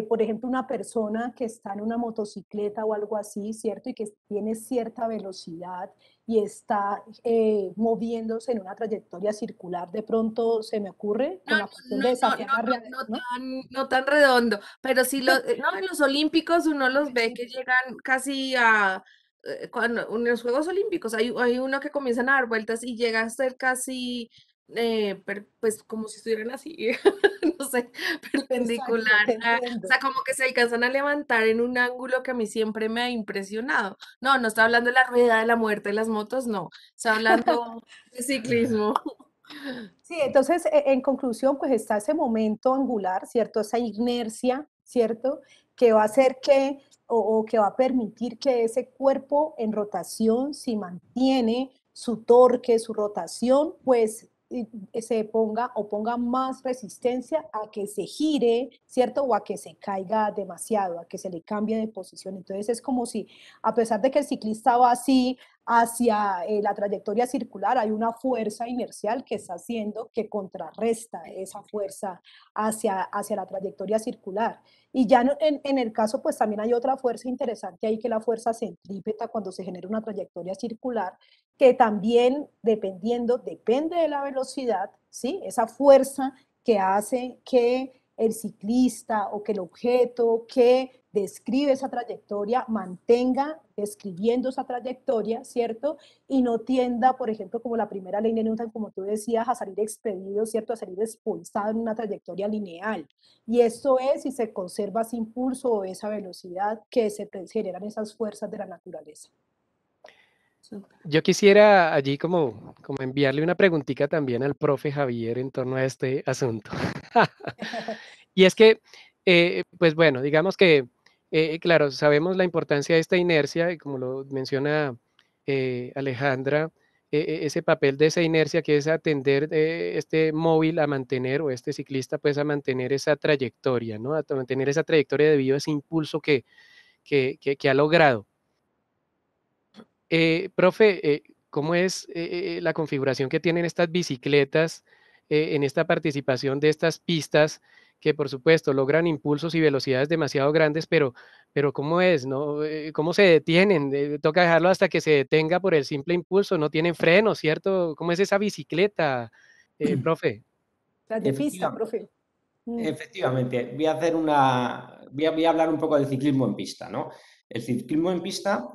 por ejemplo, una persona que está en una motocicleta o algo así, ¿cierto? Y que tiene cierta velocidad y está moviéndose en una trayectoria circular, de pronto se me ocurre No, con la cuestión de desafiar la realidad, ¿no? no tan redondo, pero sí no, en los Olímpicos uno los ve que llegan casi a, cuando, en los Juegos Olímpicos hay uno que comienzan a dar vueltas y llega a ser casi, pues como si estuvieran así, no sé, Exacto, perpendicular, te o entiendo. sea, como que se alcanzan a levantar en un ángulo que a mí siempre me ha impresionado. No, no está hablando de la rueda de la muerte de las motos, no, está hablando de ciclismo. Sí, entonces, en conclusión, pues está ese momento angular, ¿cierto? Esa inercia, ¿cierto? Que va a hacer que, o que va a permitir que ese cuerpo en rotación, si mantiene su torque, su rotación, pues se ponga o ponga más resistencia a que se gire, ¿cierto? O a que se caiga demasiado, a que se le cambie de posición. Entonces es como si, a pesar de que el ciclista va así hacia la trayectoria circular, hay una fuerza inercial que está haciendo que contrarresta esa fuerza hacia la trayectoria circular. Y ya en el caso, pues también hay otra fuerza interesante ahí, que es la fuerza centrípeta cuando se genera una trayectoria circular, que también depende de la velocidad, ¿sí? Esa fuerza que hace que el ciclista o que el objeto que describe esa trayectoria, mantenga describiendo esa trayectoria, ¿cierto? Y no tienda, por ejemplo, como la primera ley de Newton, como tú decías, a salir expedido, ¿cierto? A salir expulsado en una trayectoria lineal. Y esto es si se conserva ese impulso o esa velocidad que se generan esas fuerzas de la naturaleza. Súper. Yo quisiera allí como enviarle una preguntita también al profe Javier en torno a este asunto. Y es que, pues bueno, digamos que, claro, sabemos la importancia de esta inercia y como lo menciona Alejandra, ese papel de esa inercia que es atender este móvil a mantener o este ciclista pues a mantener esa trayectoria, ¿no? A mantener esa trayectoria debido a ese impulso que ha logrado. Profe, ¿cómo es la configuración que tienen estas bicicletas en esta participación de estas pistas que, por supuesto, logran impulsos y velocidades demasiado grandes, pero ¿cómo es, no? ¿Cómo se detienen? Toca dejarlo hasta que se detenga por el simple impulso, no tienen freno, ¿cierto? ¿Cómo es esa bicicleta, profe? Las de pista, Efectivamente. profe. Efectivamente, voy a hablar un poco del ciclismo en pista, ¿no? El ciclismo en pista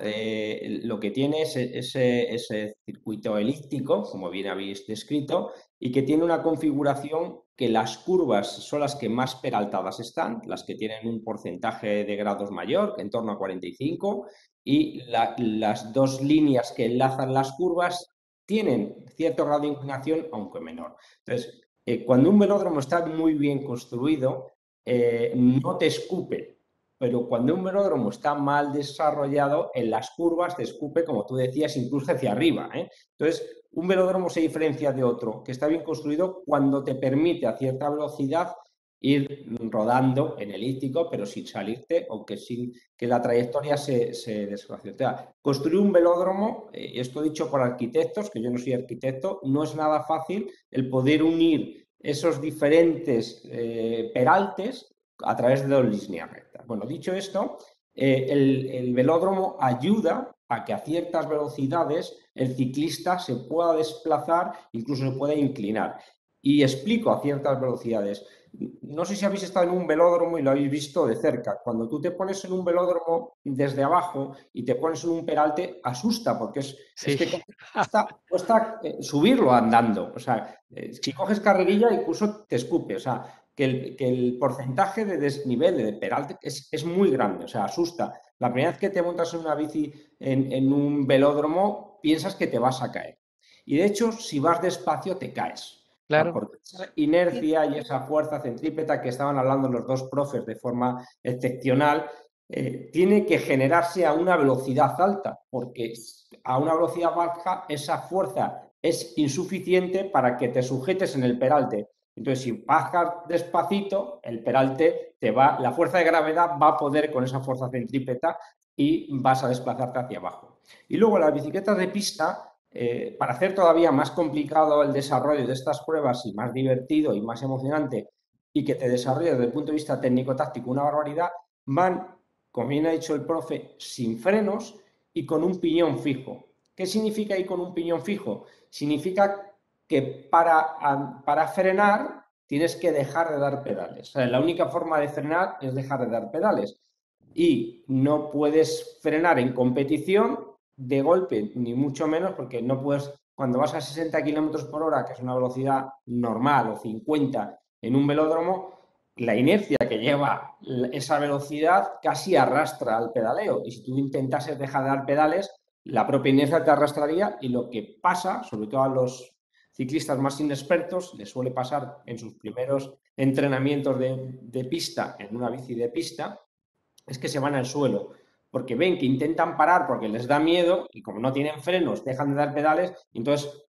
lo que tiene es ese circuito elíptico, como bien habéis descrito, y que tiene una configuración que las curvas son las que más peraltadas están, las que tienen un porcentaje de grados mayor, en torno a 45, y las dos líneas que enlazan las curvas tienen cierto grado de inclinación, aunque menor. Entonces, cuando un velódromo está muy bien construido, no te escupe, pero cuando un velódromo está mal desarrollado, en las curvas te escupe, como tú decías, incluso hacia arriba, ¿eh? Entonces, un velódromo se diferencia de otro que está bien construido cuando te permite a cierta velocidad ir rodando en elíptico, pero sin salirte o que sin que la trayectoria se desgracie. O sea, construir un velódromo, esto dicho por arquitectos, que yo no soy arquitecto, no es nada fácil el poder unir esos diferentes peraltes a través de dos líneas rectas. Bueno, dicho esto, el velódromo ayuda a que a ciertas velocidades el ciclista se pueda desplazar, incluso se pueda inclinar. Y explico a ciertas velocidades. No sé si habéis estado en un velódromo y lo habéis visto de cerca. Cuando tú te pones en un velódromo desde abajo y te pones en un peralte, asusta, porque es Sí, que cuesta subirlo andando. O sea, si coges carrerilla, incluso te escupe. O sea, que el porcentaje de desnivel, de peralte, es muy grande. O sea, asusta. La primera vez que te montas en una bici en un velódromo, piensas que te vas a caer. Y de hecho, si vas despacio, te caes. claro. Porque esa inercia y esa fuerza centrípeta que estaban hablando los dos profes de forma excepcional, tiene que generarse a una velocidad alta, porque a una velocidad baja esa fuerza es insuficiente para que te sujetes en el peralte. Entonces, si bajas despacito, el peralte la fuerza de gravedad va a poder con esa fuerza centrípeta y vas a desplazarte hacia abajo. Y luego las bicicletas de pista, para hacer todavía más complicado el desarrollo de estas pruebas y más divertido y más emocionante y que te desarrolle desde el punto de vista técnico-táctico una barbaridad, van, como bien ha dicho el profe, sin frenos y con un piñón fijo. ¿Qué significa ir con un piñón fijo? Significa que para frenar tienes que dejar de dar pedales. O sea, la única forma de frenar es dejar de dar pedales. Y no puedes frenar en competición de golpe, ni mucho menos, porque no puedes, cuando vas a 60 kilómetros por hora, que es una velocidad normal, o 50 en un velódromo, la inercia que lleva esa velocidad casi arrastra al pedaleo. Y si tú intentases dejar de dar pedales, la propia inercia te arrastraría y lo que pasa, sobre todo a los ciclistas más inexpertos, les suele pasar en sus primeros entrenamientos de pista, en una bici de pista, es que se van al suelo, porque ven que intentan parar porque les da miedo y como no tienen frenos, dejan de dar pedales y entonces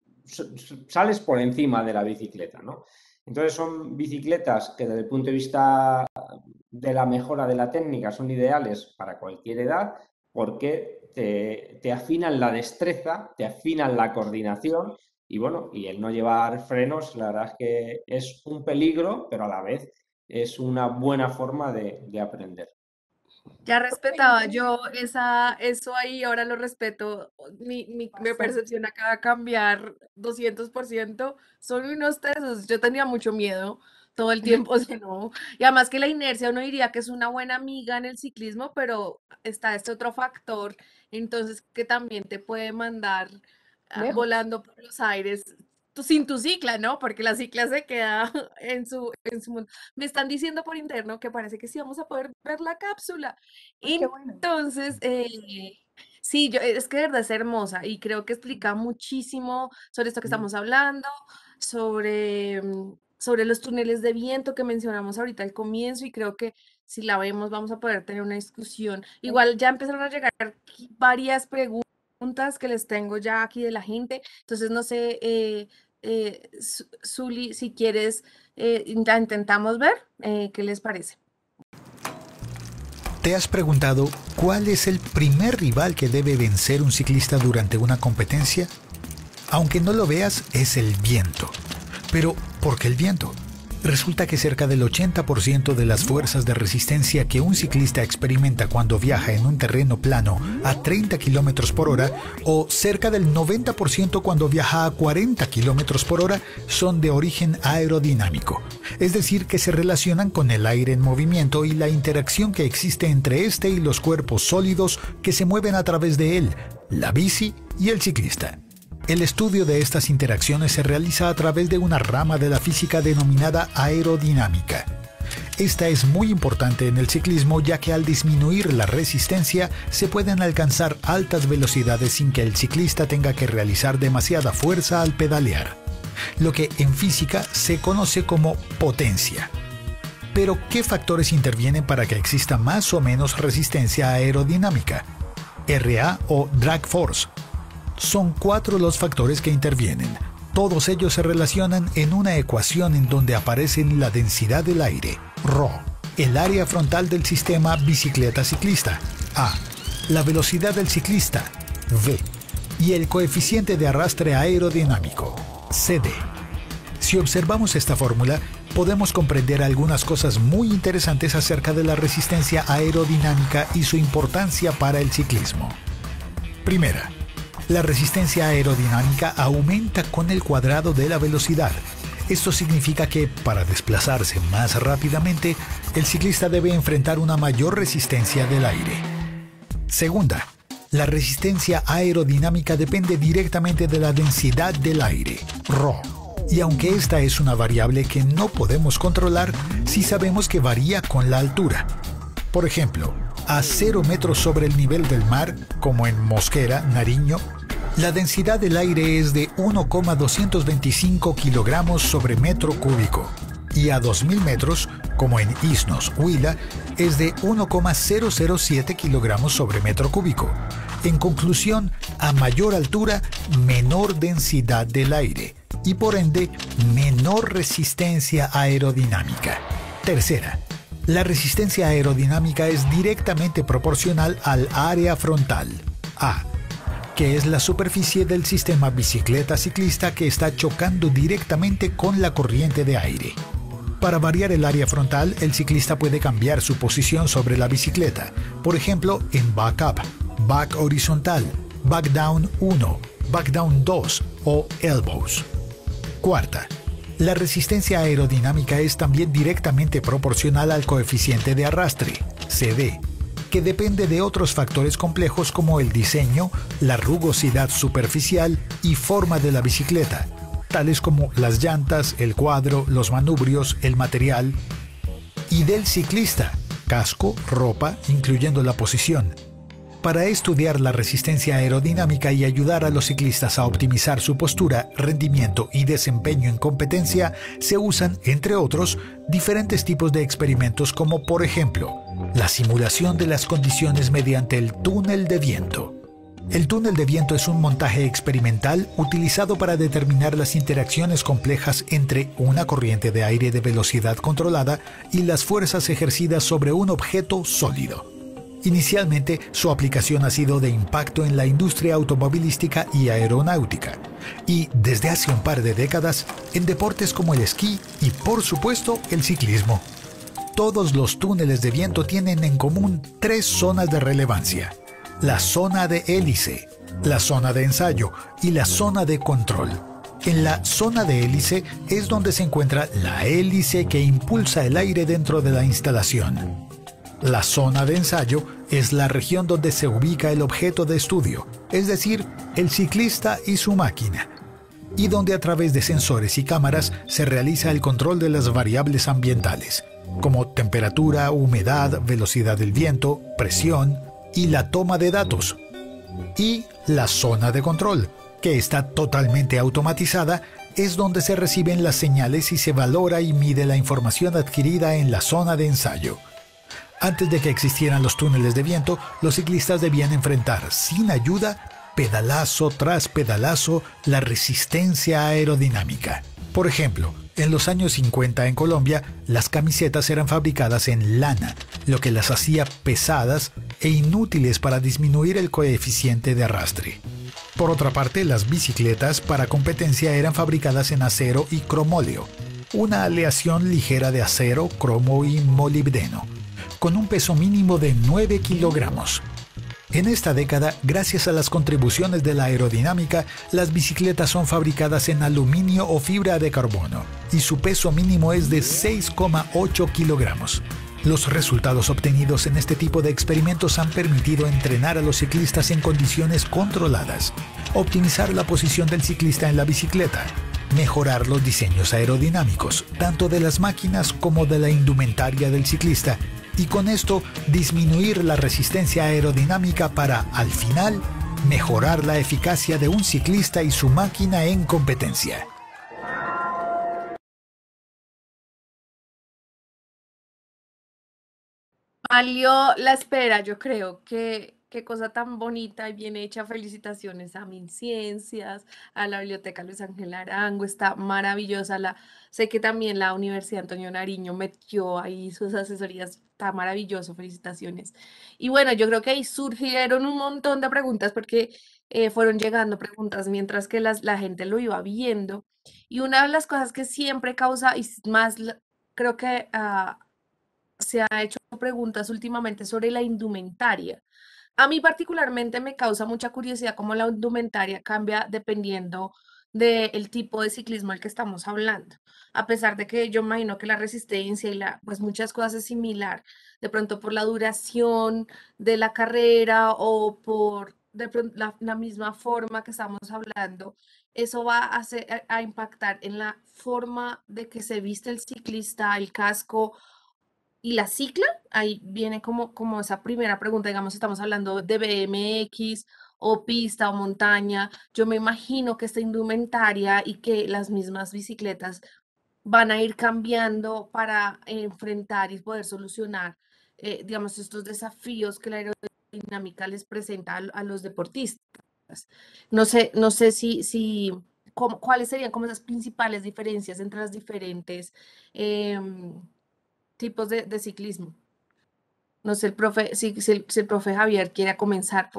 sales por encima de la bicicleta, ¿no? Entonces son bicicletas que desde el punto de vista de la mejora de la técnica son ideales para cualquier edad porque te afinan la destreza, te afinan la coordinación y bueno, y el no llevar frenos, la verdad es que es un peligro, pero a la vez es una buena forma de aprender. Ya respetaba yo eso ahí, ahora lo respeto. Mi percepción acaba de cambiar 200%. Son unos tesos. Yo tenía mucho miedo. O todo el tiempo, o sea, no. Y además que la inercia uno diría que es una buena amiga en el ciclismo, pero está este otro factor, entonces que también te puede mandar Lejos. volando por los aires sin tu cicla, ¿no? Porque la cicla se queda en su mundo. Me están diciendo por interno que parece que sí vamos a poder ver la cápsula. Ay, qué bueno. Entonces, sí, es que de verdad es hermosa y creo que explica muchísimo sobre esto que estamos hablando, sobre los túneles de viento que mencionamos ahorita al comienzo y creo que si la vemos vamos a poder tener una discusión. Igual ya empezaron a llegar aquí varias preguntas que les tengo ya aquí de la gente, entonces no sé, Zuli, si quieres, la intentamos ver, ¿qué les parece? ¿Te has preguntado cuál es el primer rival que debe vencer un ciclista durante una competencia? Aunque no lo veas, es el viento. Pero, ¿por qué el viento? Resulta que cerca del 80% de las fuerzas de resistencia que un ciclista experimenta cuando viaja en un terreno plano a 30 km por hora o cerca del 90% cuando viaja a 40 km por hora son de origen aerodinámico. Es decir, que se relacionan con el aire en movimiento y la interacción que existe entre este y los cuerpos sólidos que se mueven a través de él, la bici y el ciclista. El estudio de estas interacciones se realiza a través de una rama de la física denominada aerodinámica. Esta es muy importante en el ciclismo ya que al disminuir la resistencia se pueden alcanzar altas velocidades sin que el ciclista tenga que realizar demasiada fuerza al pedalear, lo que en física se conoce como potencia. Pero, ¿qué factores intervienen para que exista más o menos resistencia aerodinámica? RA o drag force. Son 4 los factores que intervienen. Todos ellos se relacionan en una ecuación en donde aparecen la densidad del aire, ρ, el área frontal del sistema bicicleta-ciclista, A, la velocidad del ciclista, V, y el coeficiente de arrastre aerodinámico, CD. Si observamos esta fórmula, podemos comprender algunas cosas muy interesantes acerca de la resistencia aerodinámica y su importancia para el ciclismo. Primera, la resistencia aerodinámica aumenta con el cuadrado de la velocidad. Esto significa que, para desplazarse más rápidamente, el ciclista debe enfrentar una mayor resistencia del aire. Segunda, la resistencia aerodinámica depende directamente de la densidad del aire, ρ. Y aunque esta es una variable que no podemos controlar, sí sabemos que varía con la altura. Por ejemplo, a 0 metros sobre el nivel del mar, como en Mosquera, Nariño, la densidad del aire es de 1,225 kilogramos sobre metro cúbico y a 2000 metros, como en Isnos, Huila, es de 1,007 kilogramos sobre metro cúbico. En conclusión, a mayor altura, menor densidad del aire y por ende, menor resistencia aerodinámica. Tercera, la resistencia aerodinámica es directamente proporcional al área frontal, A, que es la superficie del sistema bicicleta-ciclista que está chocando directamente con la corriente de aire. Para variar el área frontal, el ciclista puede cambiar su posición sobre la bicicleta, por ejemplo en back up, back horizontal, back down 1, back down 2 o elbows. Cuarta, la resistencia aerodinámica es también directamente proporcional al coeficiente de arrastre, CD, que depende de otros factores complejos como el diseño, la rugosidad superficial y forma de la bicicleta, tales como las llantas, el cuadro, los manubrios, el material, y del ciclista, casco, ropa, incluyendo la posición. Para estudiar la resistencia aerodinámica y ayudar a los ciclistas a optimizar su postura, rendimiento y desempeño en competencia, se usan, entre otros, diferentes tipos de experimentos como, por ejemplo, la simulación de las condiciones mediante el túnel de viento. El túnel de viento es un montaje experimental utilizado para determinar las interacciones complejas entre una corriente de aire de velocidad controlada y las fuerzas ejercidas sobre un objeto sólido. Inicialmente, su aplicación ha sido de impacto en la industria automovilística y aeronáutica, y desde hace un par de décadas en deportes como el esquí y, por supuesto, el ciclismo. Todos los túneles de viento tienen en común 3 zonas de relevancia: la zona de hélice, la zona de ensayo y la zona de control. En la zona de hélice es donde se encuentra la hélice que impulsa el aire dentro de la instalación. La zona de ensayo es la región donde se ubica el objeto de estudio, es decir, el ciclista y su máquina, y donde a través de sensores y cámaras se realiza el control de las variables ambientales, como temperatura, humedad, velocidad del viento, presión y la toma de datos. Y la zona de control, que está totalmente automatizada, es donde se reciben las señales y se valora y mide la información adquirida en la zona de ensayo. Antes de que existieran los túneles de viento, los ciclistas debían enfrentar sin ayuda, pedalazo tras pedalazo, la resistencia aerodinámica. Por ejemplo, en los años 50 en Colombia, las camisetas eran fabricadas en lana, lo que las hacía pesadas e inútiles para disminuir el coeficiente de arrastre. Por otra parte, las bicicletas para competencia eran fabricadas en acero y cromóleo, una aleación ligera de acero, cromo y molibdeno, con un peso mínimo de 9 kilogramos. En esta década, gracias a las contribuciones de la aerodinámica, las bicicletas son fabricadas en aluminio o fibra de carbono, y su peso mínimo es de 6,8 kilogramos. Los resultados obtenidos en este tipo de experimentos han permitido entrenar a los ciclistas en condiciones controladas, optimizar la posición del ciclista en la bicicleta, mejorar los diseños aerodinámicos, tanto de las máquinas como de la indumentaria del ciclista, y con esto disminuir la resistencia aerodinámica para, al final, mejorar la eficacia de un ciclista y su máquina en competencia. Valió la espera, yo creo que qué cosa tan bonita y bien hecha. Felicitaciones a MinCiencias, a la Biblioteca Luis Ángel Arango, está maravillosa. Sé que también la Universidad Antonio Nariño metió ahí sus asesorías, está maravilloso, felicitaciones. Y bueno, yo creo que ahí surgieron un montón de preguntas porque fueron llegando preguntas mientras que la gente lo iba viendo. Y una de las cosas que siempre causa, y más creo que se ha hecho preguntas últimamente sobre la indumentaria. A mí particularmente me causa mucha curiosidad cómo la indumentaria cambia dependiendo del tipo de ciclismo al que estamos hablando. A pesar de que yo imagino que la resistencia y pues muchas cosas es similar, de pronto por la duración de la carrera o por de pronto la misma forma que estamos hablando, eso va a impactar en la forma de que se viste el ciclista, el casco y la cicla. Ahí viene como esa primera pregunta, digamos, estamos hablando de BMX o pista o montaña. Yo me imagino que esta indumentaria y que las mismas bicicletas van a ir cambiando para enfrentar y poder solucionar, digamos, estos desafíos que la aerodinámica les presenta a los deportistas. No sé cuáles serían como esas principales diferencias entre las diferentes tipos de ciclismo. No sé, si el profe Javier quiere comenzar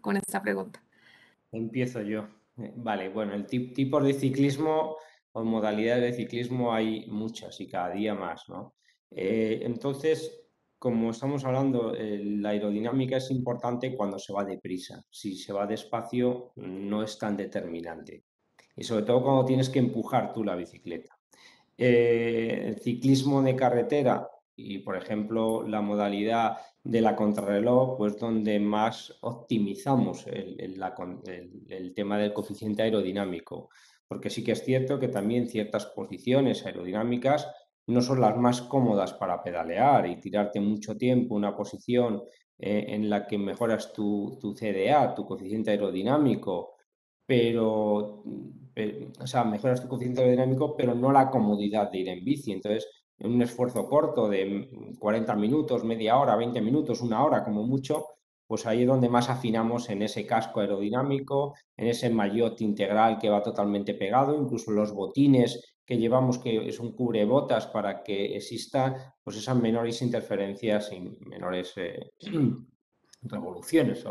con esta pregunta. Empiezo yo. Vale, bueno, el tipos de ciclismo o modalidades de ciclismo hay muchas y cada día más, ¿no? Entonces, como estamos hablando, la aerodinámica es importante cuando se va deprisa. Si se va despacio, no es tan determinante. Y sobre todo cuando tienes que empujar tú la bicicleta. El ciclismo de carretera y, por ejemplo, la modalidad de la contrarreloj, pues donde más optimizamos el tema del coeficiente aerodinámico, porque sí que es cierto que también ciertas posiciones aerodinámicas no son las más cómodas para pedalear y tirarte mucho tiempo una posición en la que mejoras tu CDA, tu coeficiente aerodinámico, o sea, mejoras tu coeficiente aerodinámico, pero no la comodidad de ir en bici. Entonces, en un esfuerzo corto de 40 minutos, media hora, 20 minutos, una hora como mucho, pues ahí es donde más afinamos en ese casco aerodinámico, en ese maillot integral que va totalmente pegado, incluso los botines que llevamos, que es un cubrebotas para que exista pues esas menores interferencias y menores revoluciones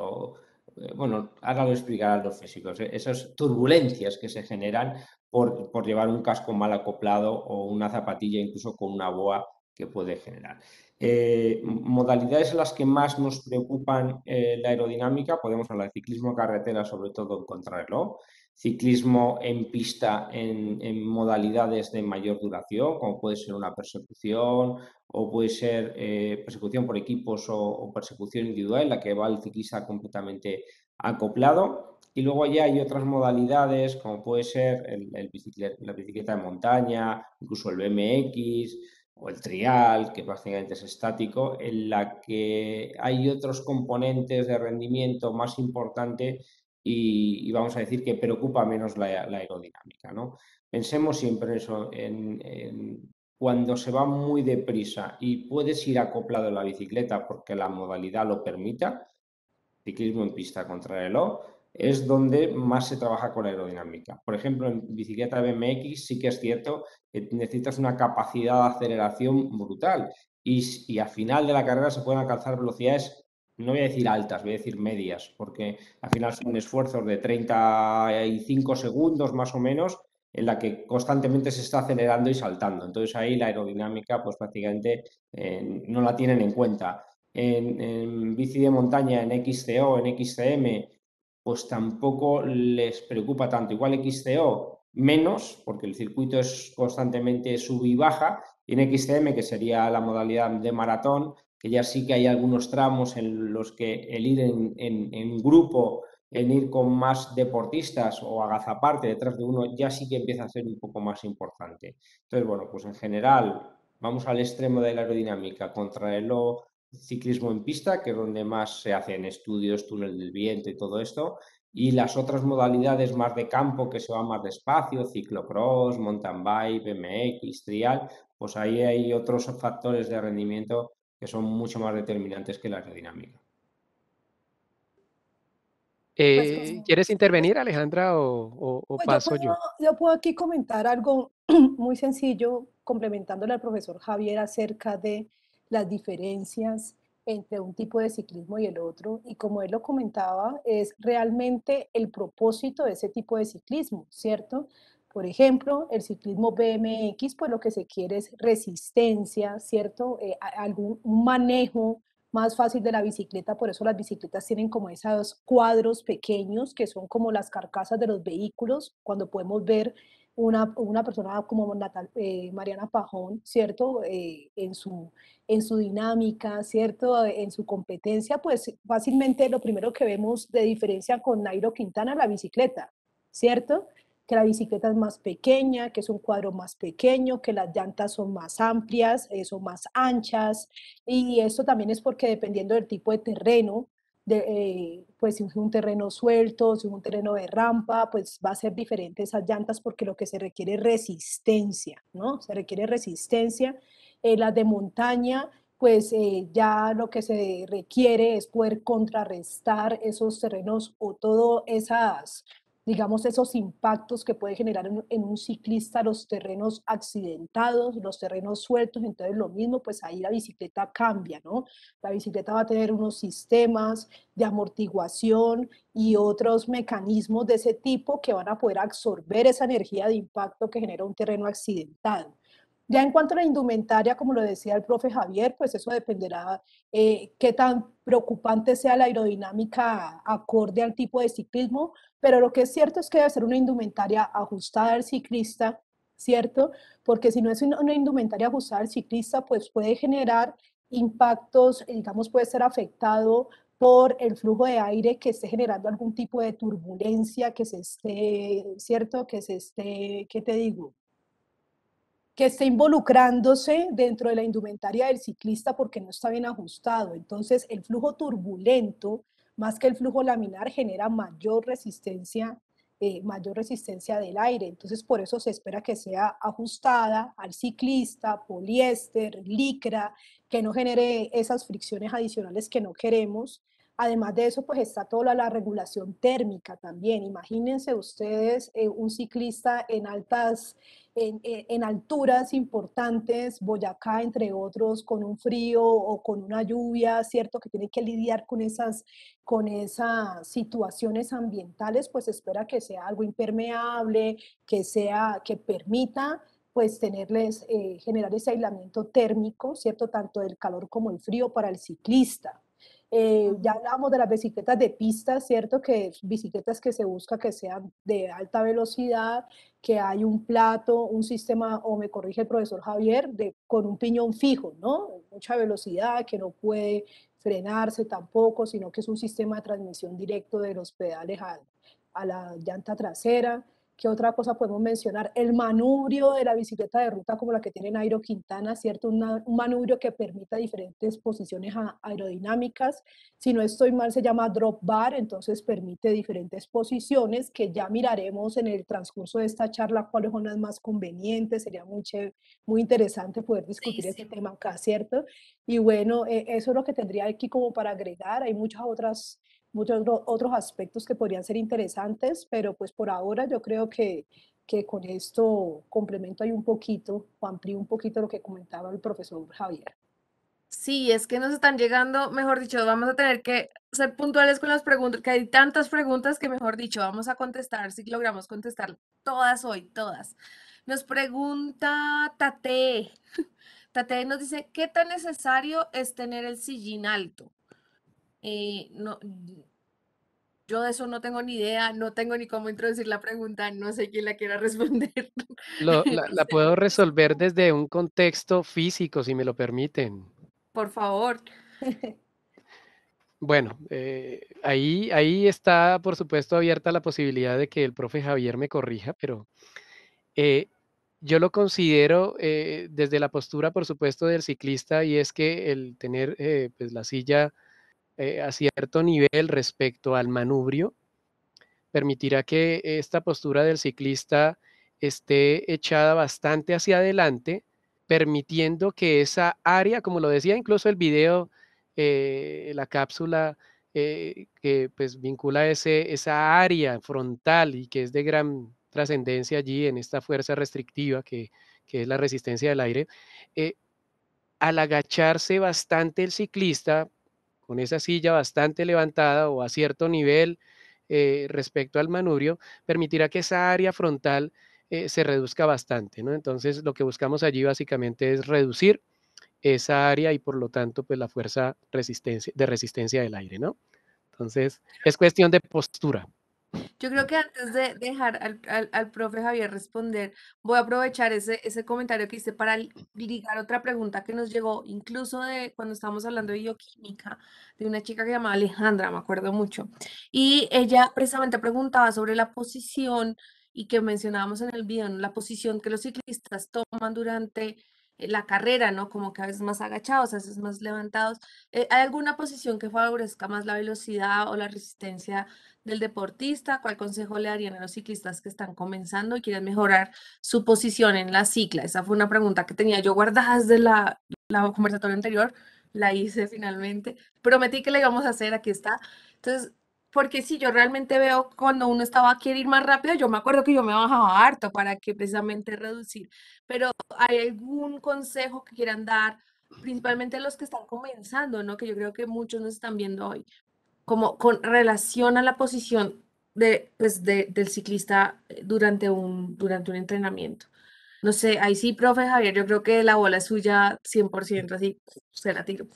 bueno, ahora lo explicarán los físicos, esas turbulencias que se generan por llevar un casco mal acoplado o una zapatilla incluso con una boa que puede generar. Modalidades en las que más nos preocupan la aerodinámica, podemos hablar de ciclismo carretera, sobre todo en contrarreloj, ciclismo en pista en modalidades de mayor duración, como puede ser una persecución o puede ser persecución por equipos o persecución individual, en la que va el ciclista completamente acoplado. Y luego ya hay otras modalidades, como puede ser la bicicleta de montaña, incluso el BMX o el trial, que básicamente es estático, en la que hay otros componentes de rendimiento más importantes y vamos a decir que preocupa menos la aerodinámica, ¿no? Pensemos siempre en eso, cuando se va muy deprisa y puedes ir acoplado en la bicicleta porque la modalidad lo permita, ciclismo en pista contrarreloj, es donde más se trabaja con la aerodinámica. Por ejemplo, en bicicleta BMX sí que es cierto que necesitas una capacidad de aceleración brutal y al final de la carrera se pueden alcanzar velocidades, no voy a decir altas, voy a decir medias, porque al final son esfuerzos de 35 segundos más o menos en la que constantemente se está acelerando y saltando. Entonces ahí la aerodinámica pues prácticamente no la tienen en cuenta. En bici de montaña, en XCO, en XCM, pues tampoco les preocupa tanto. Igual XCO menos, porque el circuito es constantemente sub y baja, y en XCM, que sería la modalidad de maratón, que ya sí que hay algunos tramos en los que el ir en grupo, en ir con más deportistas o agazaparte detrás de uno, ya sí que empieza a ser un poco más importante. Entonces, bueno, pues en general vamos al extremo de la aerodinámica, contrarreloj, ciclismo en pista, que es donde más se hacen estudios, túnel del viento y todo esto, y las otras modalidades más de campo que se van más despacio, ciclocross, mountain bike, BMX, trial, pues ahí hay otros factores de rendimiento que son mucho más determinantes que la aerodinámica. Pues, ¿Quieres intervenir, Alejandra, o pues paso yo? yo puedo aquí comentar algo muy sencillo, complementándole al profesor Javier acerca de las diferencias entre un tipo de ciclismo y el otro. Y como él lo comentaba, es realmente el propósito de ese tipo de ciclismo, ¿cierto? Por ejemplo, el ciclismo BMX, pues lo que se quiere es resistencia, ¿cierto? Algún manejo más fácil de la bicicleta, por eso las bicicletas tienen como esos cuadros pequeños que son como las carcasas de los vehículos, cuando podemos ver una persona como Mariana Pajón, ¿cierto? En su dinámica, ¿cierto? En su competencia, pues fácilmente lo primero que vemos de diferencia con Nairo Quintana, la bicicleta, ¿cierto? Que la bicicleta es más pequeña, que es un cuadro más pequeño, que las llantas son más amplias, son más anchas, y esto también es porque dependiendo del tipo de terreno, pues si es un terreno suelto, si es un terreno de rampa, pues va a ser diferente esas llantas porque lo que se requiere es resistencia, ¿no? Se requiere resistencia. Las de montaña, pues ya lo que se requiere es poder contrarrestar esos terrenos o todas esas, digamos, esos impactos que puede generar en un ciclista los terrenos accidentados, los terrenos sueltos. Entonces lo mismo, pues ahí la bicicleta cambia, ¿no? La bicicleta va a tener unos sistemas de amortiguación y otros mecanismos de ese tipo que van a poder absorber esa energía de impacto que genera un terreno accidentado. Ya en cuanto a la indumentaria, como lo decía el profe Javier, pues eso dependerá qué tan preocupante sea la aerodinámica acorde al tipo de ciclismo, pero lo que es cierto es que debe ser una indumentaria ajustada al ciclista, ¿cierto? Porque si no es una indumentaria ajustada al ciclista, pues puede generar impactos, digamos, puede ser afectado por el flujo de aire que esté generando algún tipo de turbulencia, que se esté, ¿cierto? Que se esté, ¿qué te digo? Que esté involucrándose dentro de la indumentaria del ciclista porque no está bien ajustado. Entonces, el flujo turbulento, más que el flujo laminar, genera mayor resistencia del aire. Entonces, por eso se espera que sea ajustada al ciclista, poliéster, licra, que no genere esas fricciones adicionales que no queremos. Además de eso, pues está toda la regulación térmica también. Imagínense ustedes un ciclista en alturas importantes, Boyacá, entre otros, con un frío o con una lluvia, ¿cierto? Que tiene que lidiar con esas situaciones ambientales, pues espera que sea algo impermeable, que permita pues generar ese aislamiento térmico, ¿cierto? Tanto el calor como el frío para el ciclista. Ya hablábamos de las bicicletas de pista, ¿cierto? Que bicicletas que se busca que sean de alta velocidad, que hay un plato, un sistema, o me corrige el profesor Javier, con un piñón fijo, ¿no? Mucha velocidad, que no puede frenarse tampoco, sino que es un sistema de transmisión directo de los pedales a la llanta trasera. ¿Qué otra cosa podemos mencionar? El manubrio de la bicicleta de ruta como la que tiene Nairo Quintana, ¿cierto? Un manubrio que permita diferentes posiciones aerodinámicas. Si no estoy mal, se llama drop bar, entonces permite diferentes posiciones que ya miraremos en el transcurso de esta charla cuáles son las más convenientes. Sería muy interesante poder discutir Sí, este sí. tema acá, ¿cierto? Y bueno, eso es lo que tendría aquí como para agregar. Hay muchos otros aspectos que podrían ser interesantes, pero pues por ahora yo creo que con esto complemento ahí un poquito o amplío un poquito lo que comentaba el profesor Javier. Sí, es que nos están llegando, mejor dicho, vamos a tener que ser puntuales con las preguntas, que hay tantas preguntas que, mejor dicho, vamos a contestar, si logramos contestar todas hoy, todas. Nos pregunta Tate. Tate nos dice, ¿qué tan necesario es tener el sillín alto? No, yo de eso no tengo ni idea, no tengo ni cómo introducir la pregunta, no sé quién la quiera responder. La puedo resolver desde un contexto físico, si me lo permiten. Por favor. Bueno, ahí está, por supuesto, abierta la posibilidad de que el profe Javier me corrija, pero eh, yo lo considero desde la postura, por supuesto, del ciclista, y es que el tener pues la silla a cierto nivel respecto al manubrio permitirá que esta postura del ciclista esté echada bastante hacia adelante, permitiendo que esa área, como lo decía incluso el video, la cápsula que pues vincula esa área frontal y que es de gran trascendencia allí en esta fuerza restrictiva que es la resistencia del aire, eh, al agacharse bastante el ciclista, con esa silla bastante levantada o a cierto nivel respecto al manubrio, permitirá que esa área frontal se reduzca bastante, ¿no? Entonces, lo que buscamos allí básicamente es reducir esa área y por lo tanto, pues la fuerza de resistencia del aire, ¿no? Entonces, es cuestión de postura. Yo creo que antes de dejar al profe Javier responder, voy a aprovechar ese comentario que hice para ligar otra pregunta que nos llegó, incluso de cuando estábamos hablando de bioquímica, de una chica que se llamaba Alejandra, me acuerdo mucho. Y ella precisamente preguntaba sobre la posición y que mencionábamos en el video, ¿no? La posición que los ciclistas toman durante la carrera, ¿no? Como que a veces más agachados, a veces más levantados. ¿Hay alguna posición que favorezca más la velocidad o la resistencia del deportista? ¿Cuál consejo le darían a los ciclistas que están comenzando y quieren mejorar su posición en la cicla? Esa fue una pregunta que tenía yo guardada desde la conversatoria anterior, la hice finalmente, prometí que la íbamos a hacer, aquí está. Entonces, porque si yo realmente veo cuando uno quiere ir más rápido, yo me acuerdo que yo me bajaba harto para que precisamente reducir, pero ¿hay algún consejo que quieran dar, principalmente los que están comenzando, ¿no? Que yo creo que muchos nos están viendo hoy como con relación a la posición del ciclista durante un entrenamiento. No sé, ahí sí, profe Javier, yo creo que la bola es suya 100%, así se la tiro.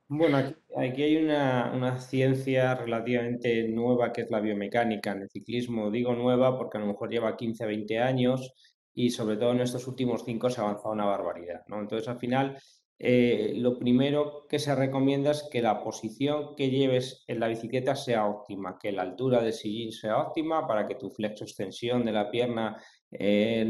Bueno, aquí hay una ciencia relativamente nueva que es la biomecánica en el ciclismo. Digo nueva porque a lo mejor lleva 15, 20 años y sobre todo en estos últimos 5 se ha avanzado una barbaridad, ¿no? Entonces, al final, lo primero que se recomienda es que la posición que lleves en la bicicleta sea óptima, que la altura del sillín sea óptima para que tu flexo-extensión de la pierna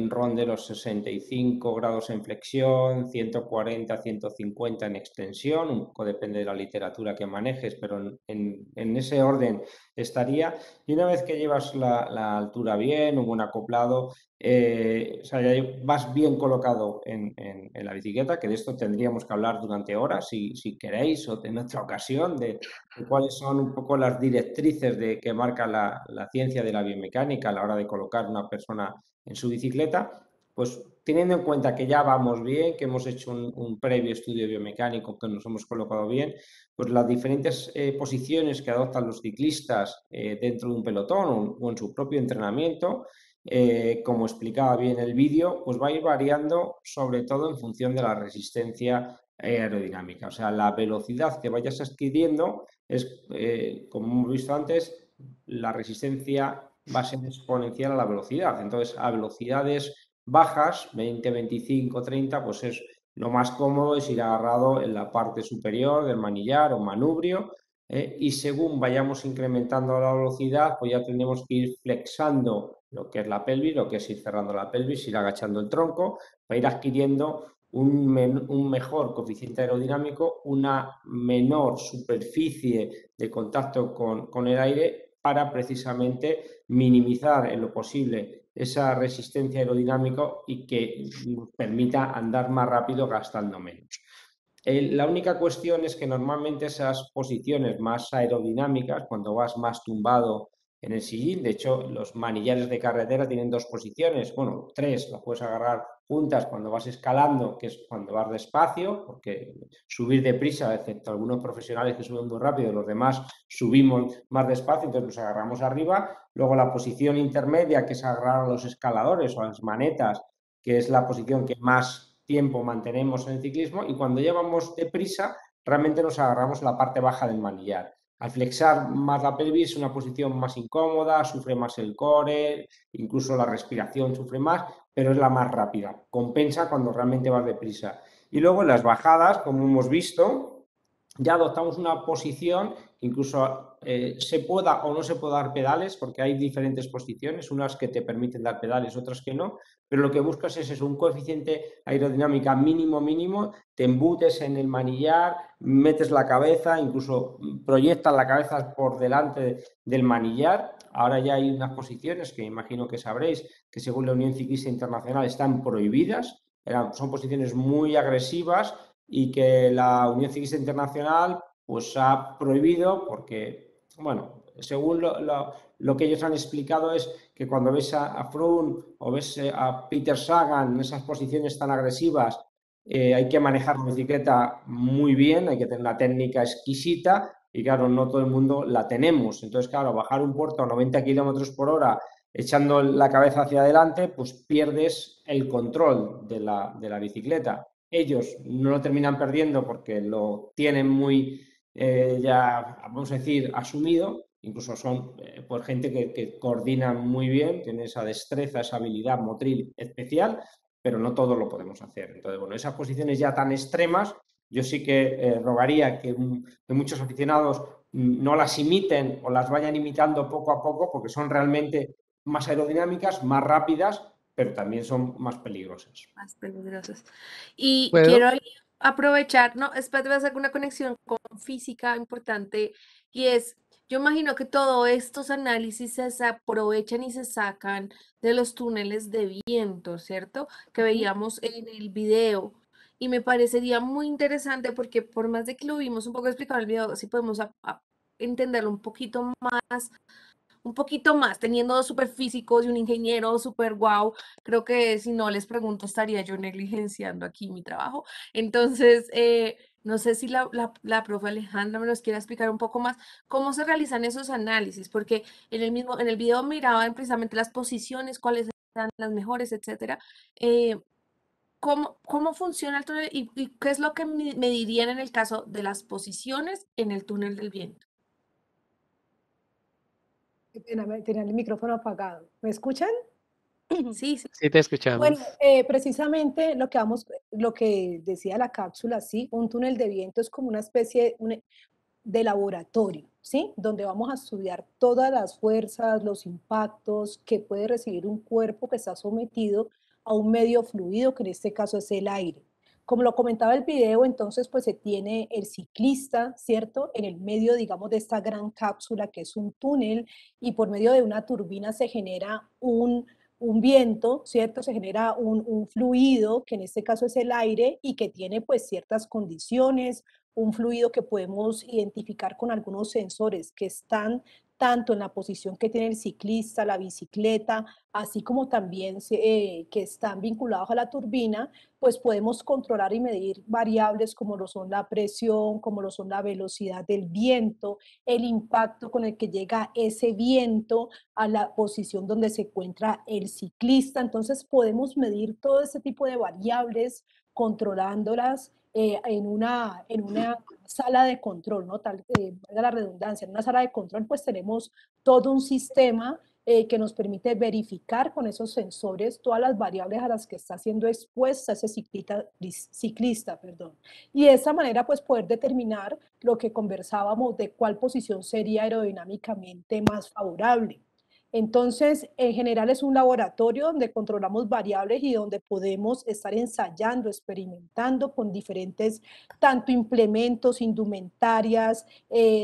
ronde los 65 grados en flexión, 140, 150 en extensión, un poco depende de la literatura que manejes, pero en ese orden estaría. Y una vez que llevas la altura bien, un buen acoplado, o sea, ya vas bien colocado en la bicicleta, que de esto tendríamos que hablar durante horas, si queréis, o en otra ocasión, de cuáles son un poco las directrices que marca la ciencia de la biomecánica a la hora de colocar una persona en su bicicleta, pues teniendo en cuenta que ya vamos bien, que hemos hecho un previo estudio biomecánico, que nos hemos colocado bien, pues las diferentes posiciones que adoptan los ciclistas dentro de un pelotón o en su propio entrenamiento, como explicaba bien el vídeo, pues va a ir variando sobre todo en función de la resistencia aerodinámica. O sea, la velocidad que vayas adquiriendo es, como hemos visto antes, la resistencia va a ser exponencial a la velocidad. Entonces, a velocidades bajas, 20, 25, 30, pues es lo más cómodo es ir agarrado en la parte superior del manillar o manubrio, y según vayamos incrementando la velocidad, pues ya tenemos que ir flexando lo que es la pelvis, lo que es ir cerrando la pelvis, ir agachando el tronco, para ir adquiriendo un mejor coeficiente aerodinámico, una menor superficie de contacto con el aire, para precisamente minimizar en lo posible esa resistencia aerodinámica y que nos permita andar más rápido gastando menos. La única cuestión es que normalmente esas posiciones más aerodinámicas, cuando vas más tumbado en el sillín, de hecho los manillares de carretera tienen dos posiciones, bueno, tres, las puedes agarrar juntas cuando vas escalando, que es cuando vas despacio, porque subir deprisa, excepto algunos profesionales que suben muy rápido, los demás subimos más despacio, entonces nos agarramos arriba. Luego la posición intermedia, que es agarrar a los escaladores o a las manetas, que es la posición que más tiempo mantenemos en el ciclismo, y cuando ya vamos deprisa, realmente nos agarramos la parte baja del manillar. Al flexar más la pelvis es una posición más incómoda, sufre más el core, incluso la respiración sufre más, pero es la más rápida. Compensa cuando realmente vas deprisa. Y luego en las bajadas, como hemos visto, ya adoptamos una posición que incluso se pueda o no se pueda dar pedales, porque hay diferentes posiciones, unas que te permiten dar pedales, otras que no, pero lo que buscas es eso, un coeficiente aerodinámica mínimo, te embutes en el manillar, metes la cabeza, incluso proyectas la cabeza por delante del manillar. Ahora ya hay unas posiciones que imagino que sabréis que según la Unión Ciclista Internacional están prohibidas, son posiciones muy agresivas y que la Unión Ciclista Internacional pues ha prohibido porque, bueno, según lo que ellos han explicado es que cuando ves a Froome o ves a Peter Sagan en esas posiciones tan agresivas, hay que manejar la bicicleta muy bien, hay que tener una técnica exquisita y claro, no todo el mundo la tenemos. Entonces, claro, bajar un puerto a 90 km por hora echando la cabeza hacia adelante, pues pierdes el control de la bicicleta. Ellos no lo terminan perdiendo porque lo tienen muy, ya, vamos a decir, asumido. Incluso son por gente que coordina muy bien, tiene esa destreza, esa habilidad motriz especial, pero no todo lo podemos hacer. Entonces, bueno, esas posiciones ya tan extremas, yo sí que rogaría que muchos aficionados no las imiten o las vayan imitando poco a poco, porque son realmente más aerodinámicas, más rápidas, pero también son más peligrosas. Más peligrosas. Y ¿Puedo? quiero ahí aprovechar, no, espérate, voy a hacer una conexión con física importante y es, yo imagino que todos estos análisis se aprovechan y se sacan de los túneles de viento, ¿cierto? Que veíamos en el video. Y me parecería muy interesante porque por más de que lo vimos un poco explicado en el video, si podemos entenderlo un poquito más, teniendo dos superfísicos y un ingeniero súper guau, creo que si no les pregunto estaría yo negligenciando aquí mi trabajo. Entonces, no sé si la profe Alejandra me nos quiere explicar un poco más cómo se realizan esos análisis, porque en el video miraban precisamente las posiciones, cuáles eran las mejores, etcétera. ¿Cómo funciona el túnel y qué es lo que me dirían en el caso de las posiciones en el túnel del viento? Tenía el micrófono apagado. ¿Me escuchan? Sí, sí. Sí, te escuchamos. Bueno, precisamente lo que decía la cápsula, sí, un túnel de viento es como una especie de laboratorio, ¿sí? Donde vamos a estudiar todas las fuerzas, los impactos que puede recibir un cuerpo que está sometido a un medio fluido, que en este caso es el aire. Como lo comentaba el video, entonces pues se tiene el ciclista, ¿cierto? En el medio, digamos, de esta gran cápsula que es un túnel y por medio de una turbina se genera un viento, ¿cierto? Se genera un fluido, que en este caso es el aire, y que tiene pues ciertas condiciones, un fluido que podemos identificar con algunos sensores que están tanto en la posición que tiene el ciclista, la bicicleta, así como también que están vinculados a la turbina, pues podemos controlar y medir variables como lo son la presión, como lo son la velocidad del viento, el impacto con el que llega ese viento a la posición donde se encuentra el ciclista. Entonces podemos medir todo ese tipo de variables controlándolas en una sala de control, ¿no? Tal, valga la redundancia, en una sala de control pues tenemos todo un sistema que nos permite verificar con esos sensores todas las variables a las que está siendo expuesta ese ciclista, perdón. Y de esta manera pues poder determinar lo que conversábamos de cuál posición sería aerodinámicamente más favorable. Entonces, en general es un laboratorio donde controlamos variables y donde podemos estar ensayando, experimentando con diferentes, tanto implementos, indumentarias,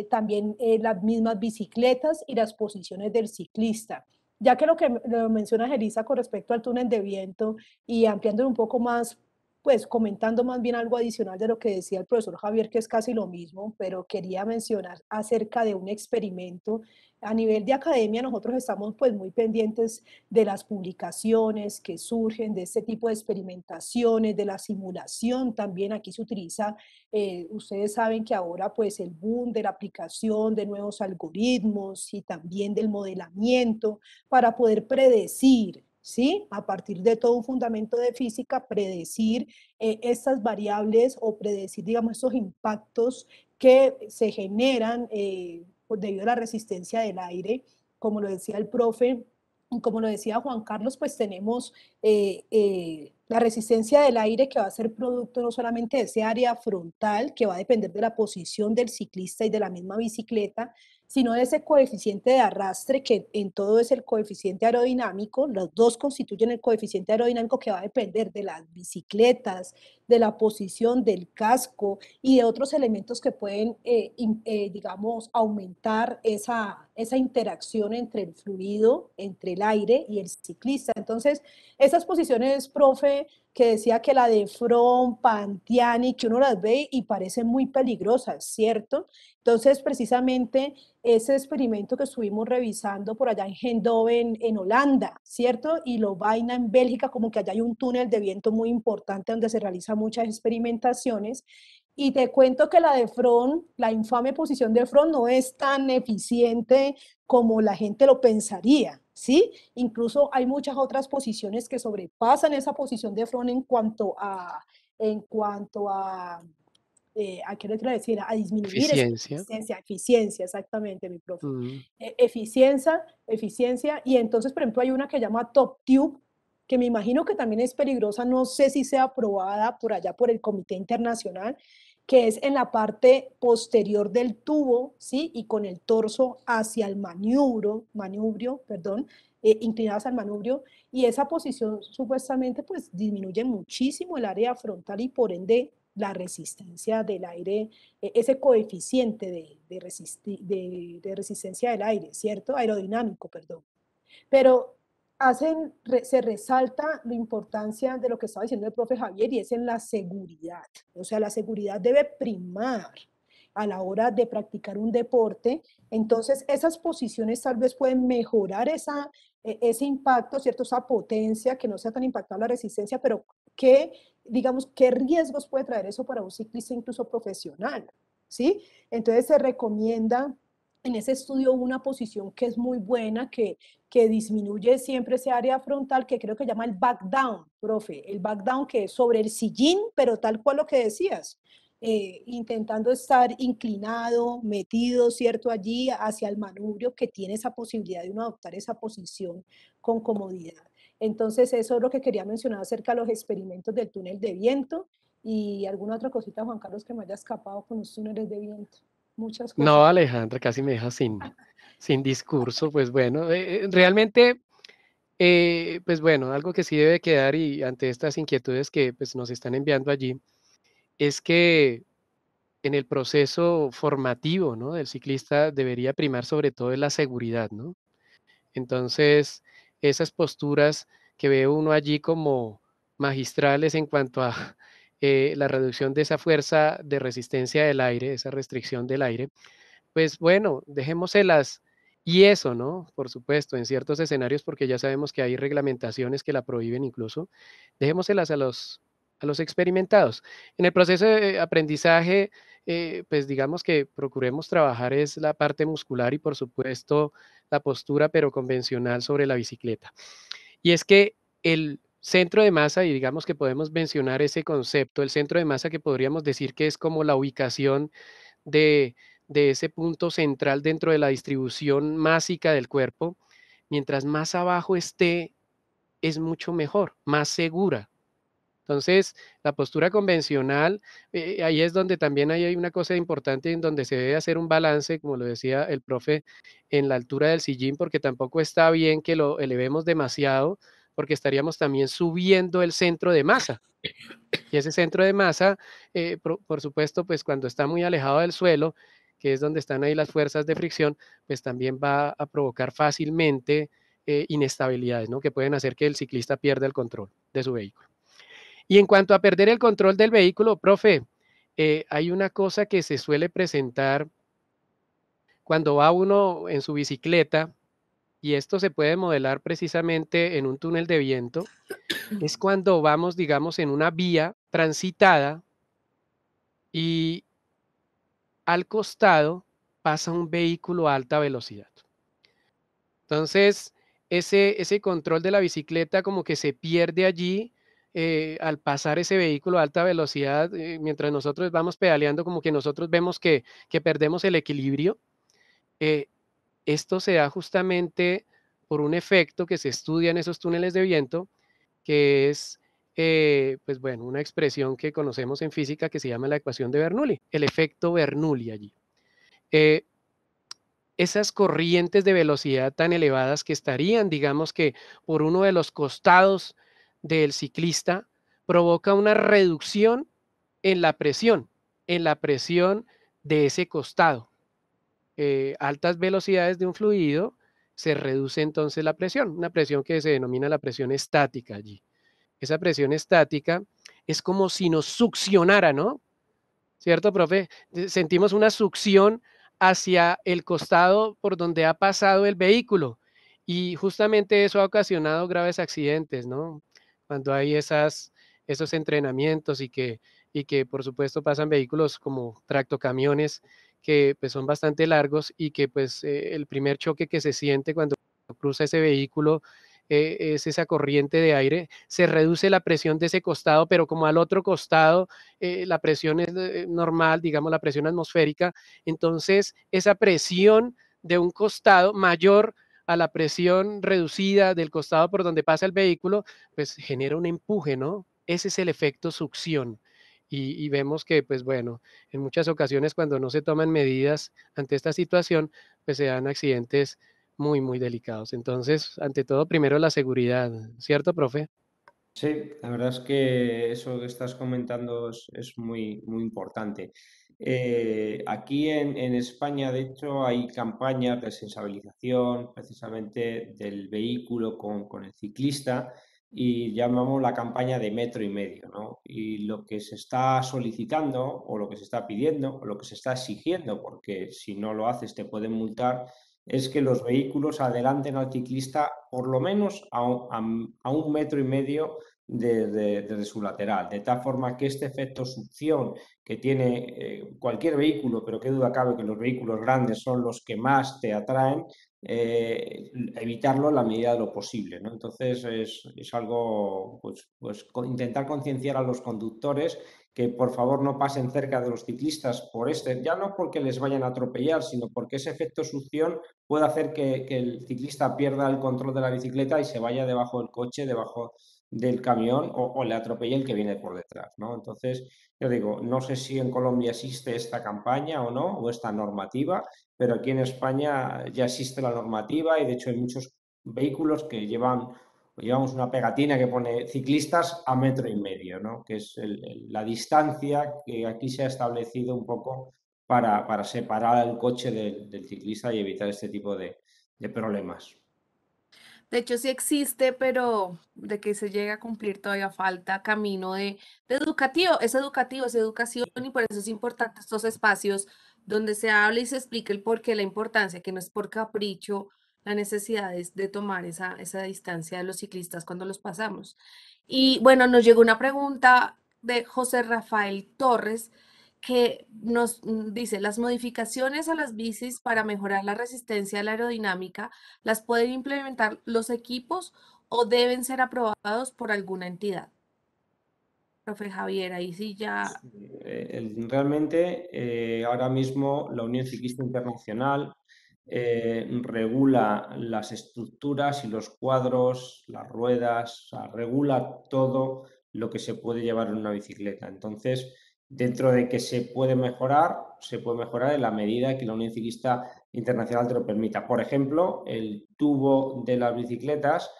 también las mismas bicicletas y las posiciones del ciclista. Ya que lo mencionas, Elisa, con respecto al túnel de viento y ampliando un poco más, pues comentando más bien algo adicional de lo que decía el profesor Javier, que es casi lo mismo, pero quería mencionar acerca de un experimento a nivel de academia. Nosotros estamos pues muy pendientes de las publicaciones que surgen de este tipo de experimentaciones, de la simulación también. Aquí se utiliza, ustedes saben que ahora pues el boom de la aplicación de nuevos algoritmos y también del modelamiento para poder predecir, ¿sí? A partir de todo un fundamento de física, predecir estas variables o predecir, digamos, estos impactos que se generan debido a la resistencia del aire, como lo decía el profe, como lo decía Juan Carlos, pues tenemos la resistencia del aire que va a ser producto no solamente de ese área frontal, que va a depender de la posición del ciclista y de la misma bicicleta, sino de ese coeficiente de arrastre que en todo es el coeficiente aerodinámico. Los dos constituyen el coeficiente aerodinámico que va a depender de las bicicletas, de la posición del casco y de otros elementos que pueden, digamos, aumentar esa interacción entre el fluido, entre el aire y el ciclista. Entonces, esas posiciones, profe, que decía que la de Fromm, Pantiani, que uno las ve y parecen muy peligrosas, ¿cierto? Entonces, precisamente ese experimento que estuvimos revisando por allá en Eindhoven, en Holanda, ¿cierto? Y Lovaina en Bélgica, como que allá hay un túnel de viento muy importante donde se realizan muchas experimentaciones. Y te cuento que la de Fromm, la infame posición de Fromm, no es tan eficiente como la gente lo pensaría, ¿sí? Incluso hay muchas otras posiciones que sobrepasan esa posición de Fromm en cuanto a qué le quiero decir, a disminuir esa Eficiencia. eficiencia, exactamente, mi profe. Eficiencia, y entonces, por ejemplo, hay una que llama Top Tube, que me imagino que también es peligrosa, no sé si sea aprobada por allá por el Comité Internacional, que es en la parte posterior del tubo, ¿sí? Y con el torso hacia el manubrio, perdón, inclinados al manubrio, y esa posición supuestamente pues disminuye muchísimo el área frontal y por ende la resistencia del aire, ese coeficiente de resistencia del aire, ¿cierto? Aerodinámico, perdón. Pero se resalta la importancia de lo que estaba diciendo el profe Javier y es en la seguridad. O sea, la seguridad debe primar a la hora de practicar un deporte. Entonces, esas posiciones tal vez pueden mejorar ese impacto, ¿cierto? Esa potencia, que no sea tan impactable la resistencia, pero digamos, qué riesgos puede traer eso para un ciclista incluso profesional, ¿sí? Entonces, se recomienda en ese estudio una posición que es muy buena, que disminuye siempre ese área frontal, que creo que llama el back down, profe, el back down que es sobre el sillín, pero tal cual lo que decías, intentando estar inclinado, metido, ¿cierto? Allí hacia el manubrio que tiene esa posibilidad de uno adoptar esa posición con comodidad. Entonces, eso es lo que quería mencionar acerca de los experimentos del túnel de viento y alguna otra cosita, Juan Carlos, que me haya escapado con los túneles de viento. Muchas cosas. No, Alejandra, casi me deja sin discurso. Pues bueno, realmente, pues bueno, algo que sí debe quedar y ante estas inquietudes que pues, nos están enviando allí, es que en el proceso formativo, ¿no? Del ciclista debería primar sobre todo la seguridad, ¿no? Entonces, esas posturas que ve uno allí como magistrales en cuanto a la reducción de esa fuerza de resistencia del aire, esa restricción del aire, pues bueno, dejémoselas Y eso, ¿no? Por supuesto, en ciertos escenarios, porque ya sabemos que hay reglamentaciones que la prohíben incluso, dejémoselas a los experimentados. En el proceso de aprendizaje, pues digamos que procuremos trabajar es la parte muscular y por supuesto la postura, pero convencional sobre la bicicleta. Y es que el centro de masa, y digamos que podemos mencionar ese concepto, el centro de masa que podríamos decir que es como la ubicación de, de ese punto central dentro de la distribución másica del cuerpo, mientras más abajo esté, es mucho mejor, más segura. Entonces, la postura convencional, ahí es donde también hay una cosa importante en donde se debe hacer un balance, como lo decía el profe, en la altura del sillín, porque tampoco está bien que lo elevemos demasiado, porque estaríamos también subiendo el centro de masa. Y ese centro de masa, por supuesto, pues cuando está muy alejado del suelo, que es donde están ahí las fuerzas de fricción, pues también va a provocar fácilmente inestabilidades, ¿no? Que pueden hacer que el ciclista pierda el control de su vehículo. Y en cuanto a perder el control del vehículo, profe, hay una cosa que se suele presentar cuando va uno en su bicicleta, y esto se puede modelar precisamente en un túnel de viento, es cuando vamos, digamos, en una vía transitada y al costado pasa un vehículo a alta velocidad. Entonces, ese control de la bicicleta como que se pierde allí al pasar ese vehículo a alta velocidad, mientras nosotros vamos pedaleando, como que nosotros vemos que perdemos el equilibrio. Eh, Esto se da justamente por un efecto que se estudia en esos túneles de viento, que es, pues bueno, una expresión que conocemos en física que se llama la ecuación de Bernoulli, el efecto Bernoulli allí. Eh, Esas corrientes de velocidad tan elevadas que estarían, digamos que por uno de los costados del ciclista, provoca una reducción en la presión de ese costado. Altas velocidades de un fluido, se reduce entonces la presión, una presión que se denomina la presión estática allí. Esa presión estática es como si nos succionara, ¿no? ¿Cierto, profe? Sentimos una succión hacia el costado por donde ha pasado el vehículo y justamente eso ha ocasionado graves accidentes, ¿no? Cuando hay esos entrenamientos y que por supuesto pasan vehículos como tractocamiones que pues son bastante largos y que pues el primer choque que se siente cuando cruza ese vehículo es esa corriente de aire, se reduce la presión de ese costado, pero como al otro costado la presión es normal, digamos la presión atmosférica, entonces esa presión de un costado mayor a la presión reducida del costado por donde pasa el vehículo, pues genera un empuje, ¿no? Ese es el efecto succión. Y vemos que, pues bueno, en muchas ocasiones cuando no se toman medidas ante esta situación, pues se dan accidentes muy, muy delicados. Entonces, ante todo, primero la seguridad, ¿cierto, profe? Sí, la verdad es que eso que estás comentando es muy, muy importante. Aquí en España, de hecho, hay campañas de sensibilización precisamente del vehículo con el ciclista y llamamos la campaña de metro y medio, ¿no? Y lo que se está solicitando o lo que se está pidiendo o lo que se está exigiendo, porque si no lo haces te pueden multar, es que los vehículos adelanten al ciclista por lo menos a un metro y medio de su lateral, de tal forma que este efecto succión que tiene cualquier vehículo, pero qué duda cabe que los vehículos grandes son los que más te atraen, evitarlo en la medida de lo posible, ¿no? Entonces es algo, pues intentar concienciar a los conductores que por favor no pasen cerca de los ciclistas por ya no porque les vayan a atropellar, sino porque ese efecto succión puede hacer que el ciclista pierda el control de la bicicleta y se vaya debajo del coche, debajo del camión o le atropelle el que viene por detrás, ¿no? Entonces, yo digo, no sé si en Colombia existe esta campaña o no, o esta normativa, pero aquí en España ya existe la normativa y de hecho hay muchos vehículos que llevamos una pegatina que pone ciclistas a metro y medio, ¿no? Que es la distancia que aquí se ha establecido un poco para separar el coche del ciclista y evitar este tipo de problemas. De hecho, sí existe, pero de que se llegue a cumplir todavía falta camino de educativo, es educación y por eso es importante estos espacios donde se habla y se explica el porqué, la importancia, que no es por capricho, la necesidad es de tomar esa distancia de los ciclistas cuando los pasamos. Y bueno, nos llegó una pregunta de José Rafael Torres que nos dice, las modificaciones a las bicis para mejorar la resistencia a la aerodinámica, ¿las pueden implementar los equipos o deben ser aprobados por alguna entidad? Profe Javier, ahí sí ya... Realmente, ahora mismo la Unión Ciclista Internacional regula las estructuras y los cuadros, las ruedas, o sea, regula todo lo que se puede llevar en una bicicleta. Entonces, dentro de que se puede mejorar en la medida que la Unión Ciclista Internacional te lo permita. Por ejemplo, el tubo de las bicicletas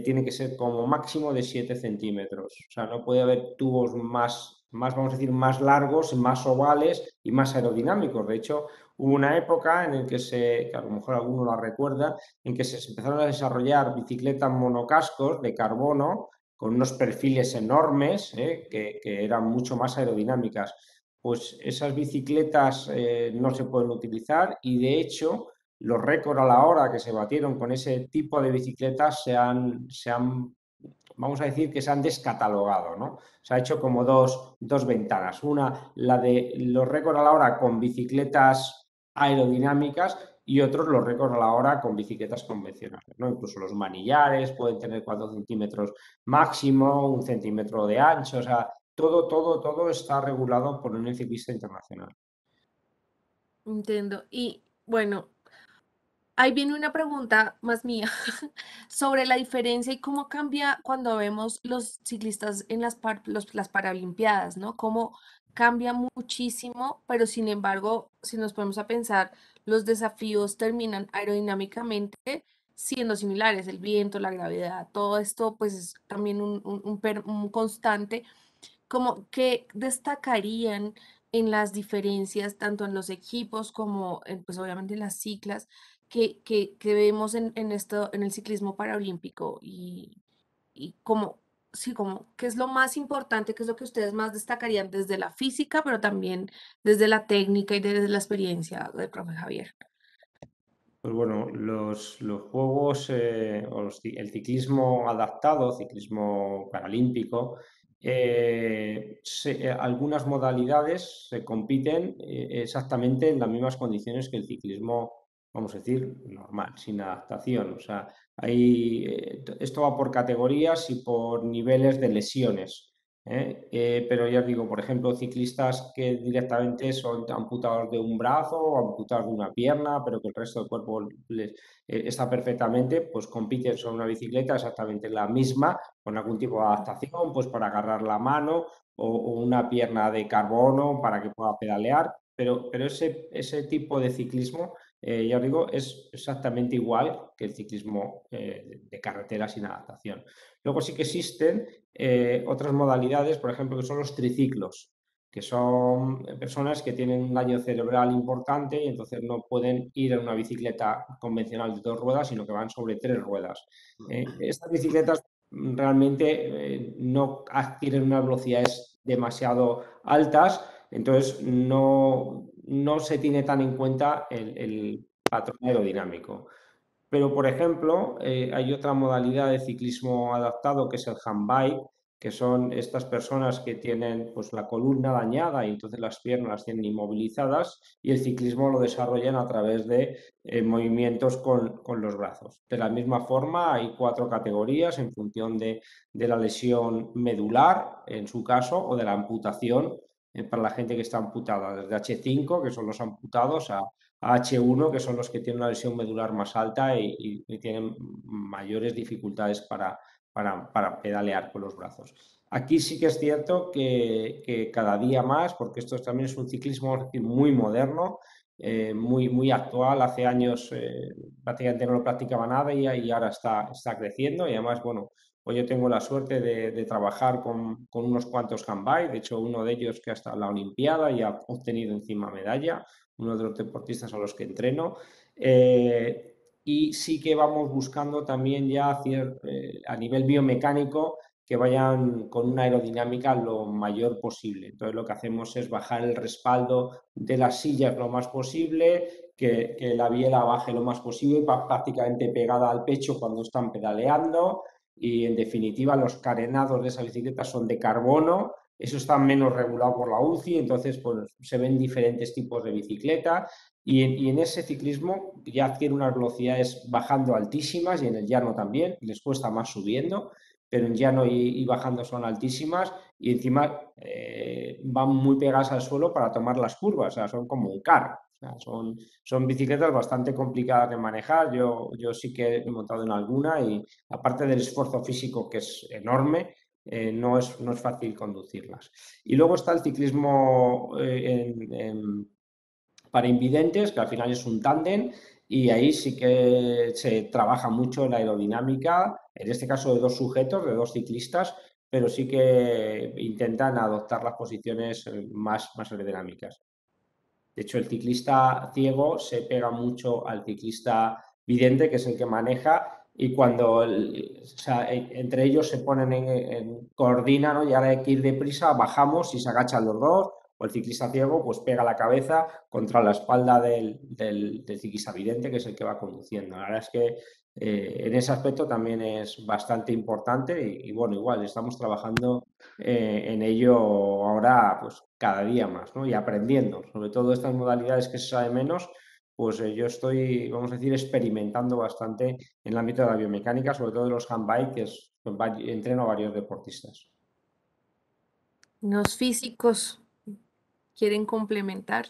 tiene que ser como máximo de 7 centímetros. O sea, no puede haber tubos vamos a decir, más largos, más ovales y más aerodinámicos. De hecho, hubo una época en la que a lo mejor alguno la recuerda, en que se empezaron a desarrollar bicicletas monocascos de carbono con unos perfiles enormes que eran mucho más aerodinámicas. Pues esas bicicletas no se pueden utilizar y de hecho los récords a la hora que se batieron con ese tipo de bicicletas vamos a decir que se han descatalogado, ¿no? Se ha hecho como dos ventanas. Una, la de los récords a la hora con bicicletas aerodinámicas y otros los récords a la hora con bicicletas convencionales, ¿no? Incluso los manillares pueden tener 4 centímetros máximo, 1 centímetro de ancho, o sea, todo está regulado por la Unión Ciclista Internacional. Entiendo. Y bueno, ahí viene una pregunta más mía sobre la diferencia y cómo cambia cuando vemos los ciclistas en las Paralimpiadas, ¿no? Cómo cambia muchísimo, pero sin embargo, si nos ponemos a pensar, los desafíos terminan aerodinámicamente siendo similares, el viento, la gravedad, todo esto pues es también un constante. Como que destacarían en las diferencias, tanto en los equipos como en, pues obviamente en las ciclas, que vemos en el ciclismo paralímpico y como, sí, como, ¿qué es lo más importante? ¿Qué es lo que ustedes más destacarían desde la física, pero también desde la técnica y desde la experiencia del profe Javier? Pues bueno, los juegos el ciclismo adaptado, ciclismo paralímpico, algunas modalidades se compiten exactamente en las mismas condiciones que el ciclismo, vamos a decir, normal, sin adaptación. O sea, esto va por categorías y por niveles de lesiones. Pero ya os digo, por ejemplo, ciclistas que directamente son amputados de un brazo o amputados de una pierna, pero que el resto del cuerpo está perfectamente, pues compiten sobre una bicicleta exactamente la misma, con algún tipo de adaptación, pues para agarrar la mano o una pierna de carbono para que pueda pedalear, pero ese tipo de ciclismo, ya os digo, es exactamente igual que el ciclismo de carretera sin adaptación. Luego sí que existen otras modalidades, por ejemplo, que son los triciclos, que son personas que tienen un daño cerebral importante y entonces no pueden ir en una bicicleta convencional de 2 ruedas, sino que van sobre 3 ruedas. Estas bicicletas realmente no adquieren unas velocidades demasiado altas, entonces no se tiene tan en cuenta el patrón aerodinámico. Pero, por ejemplo, hay otra modalidad de ciclismo adaptado que es el handbike, que son estas personas que tienen pues, la columna dañada y entonces las piernas las tienen inmovilizadas y el ciclismo lo desarrollan a través de movimientos con los brazos. De la misma forma, hay 4 categorías en función de la lesión medular, en su caso, o de la amputación para la gente que está amputada, desde H5, que son los amputados, a H1, que son los que tienen una lesión medular más alta y tienen mayores dificultades para pedalear con los brazos. Aquí sí que es cierto que cada día más, porque esto también es un ciclismo muy moderno, muy actual, hace años prácticamente no lo practicaba nada y ahora está creciendo y además, bueno, pues yo tengo la suerte de trabajar con unos cuantos handbike, de hecho uno de ellos que ha estado en la Olimpiada y ha obtenido encima medalla, uno de los deportistas a los que entreno. Y sí que vamos buscando también ya a nivel biomecánico que vayan con una aerodinámica lo mayor posible. Entonces lo que hacemos es bajar el respaldo de las sillas lo más posible, que la biela baje lo más posible, prácticamente pegada al pecho cuando están pedaleando, y en definitiva los carenados de esa bicicleta son de carbono. Eso está menos regulado por la UCI, entonces pues, se ven diferentes tipos de bicicleta, y en ese ciclismo ya adquiere unas velocidades bajando altísimas, y en el llano también, les cuesta más subiendo, pero en llano y bajando son altísimas, y encima van muy pegadas al suelo para tomar las curvas, o sea, son como un carro. O sea, son bicicletas bastante complicadas de manejar. Yo sí que he montado en alguna, y aparte del esfuerzo físico, que es enorme, no es fácil conducirlas. Y luego está el ciclismo para invidentes, que al final es un tándem, y ahí sí que se trabaja mucho la aerodinámica, en este caso de dos sujetos, de dos ciclistas, pero sí que intentan adoptar las posiciones más aerodinámicas. De hecho, el ciclista ciego se pega mucho al ciclista vidente, que es el que maneja, y cuando o sea, entre ellos se ponen coordinan, ¿no? Y ahora hay que ir deprisa, bajamos y se agachan los dos, o el ciclista ciego pues pega la cabeza contra la espalda del ciclista vidente, que es el que va conduciendo. La verdad es que en ese aspecto también es bastante importante, y bueno, igual estamos trabajando en ello ahora pues cada día más, ¿no? Y aprendiendo, sobre todo estas modalidades que se sabe menos, pues yo estoy, vamos a decir, experimentando bastante en el ámbito de la biomecánica, sobre todo de los handbike, que entreno a varios deportistas. Los físicos quieren complementar.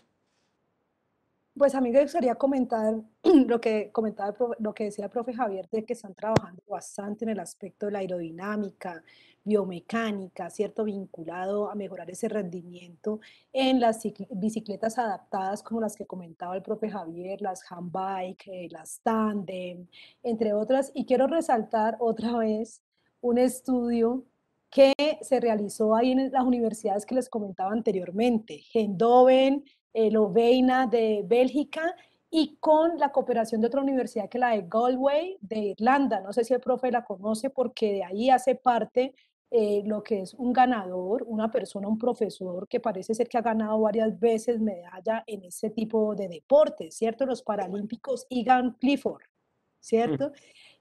Pues a mí me gustaría comentar lo que comentaba, lo que decía el profe Javier, de que están trabajando bastante en el aspecto de la aerodinámica, biomecánica, ¿cierto? Vinculado a mejorar ese rendimiento en las bicicletas adaptadas como las que comentaba el profe Javier, las handbike, las tandem, entre otras. Y quiero resaltar otra vez un estudio que se realizó ahí en las universidades que les comentaba anteriormente, Eindhoven, Lovaina de Bélgica, y con la cooperación de otra universidad que es la de Galway de Irlanda. No sé si el profe la conoce, porque de ahí hace parte lo que es un ganador, una persona, un profesor que parece ser que ha ganado varias veces medalla en ese tipo de deportes, ¿cierto? Los paralímpicos, Egan Clifford, ¿cierto?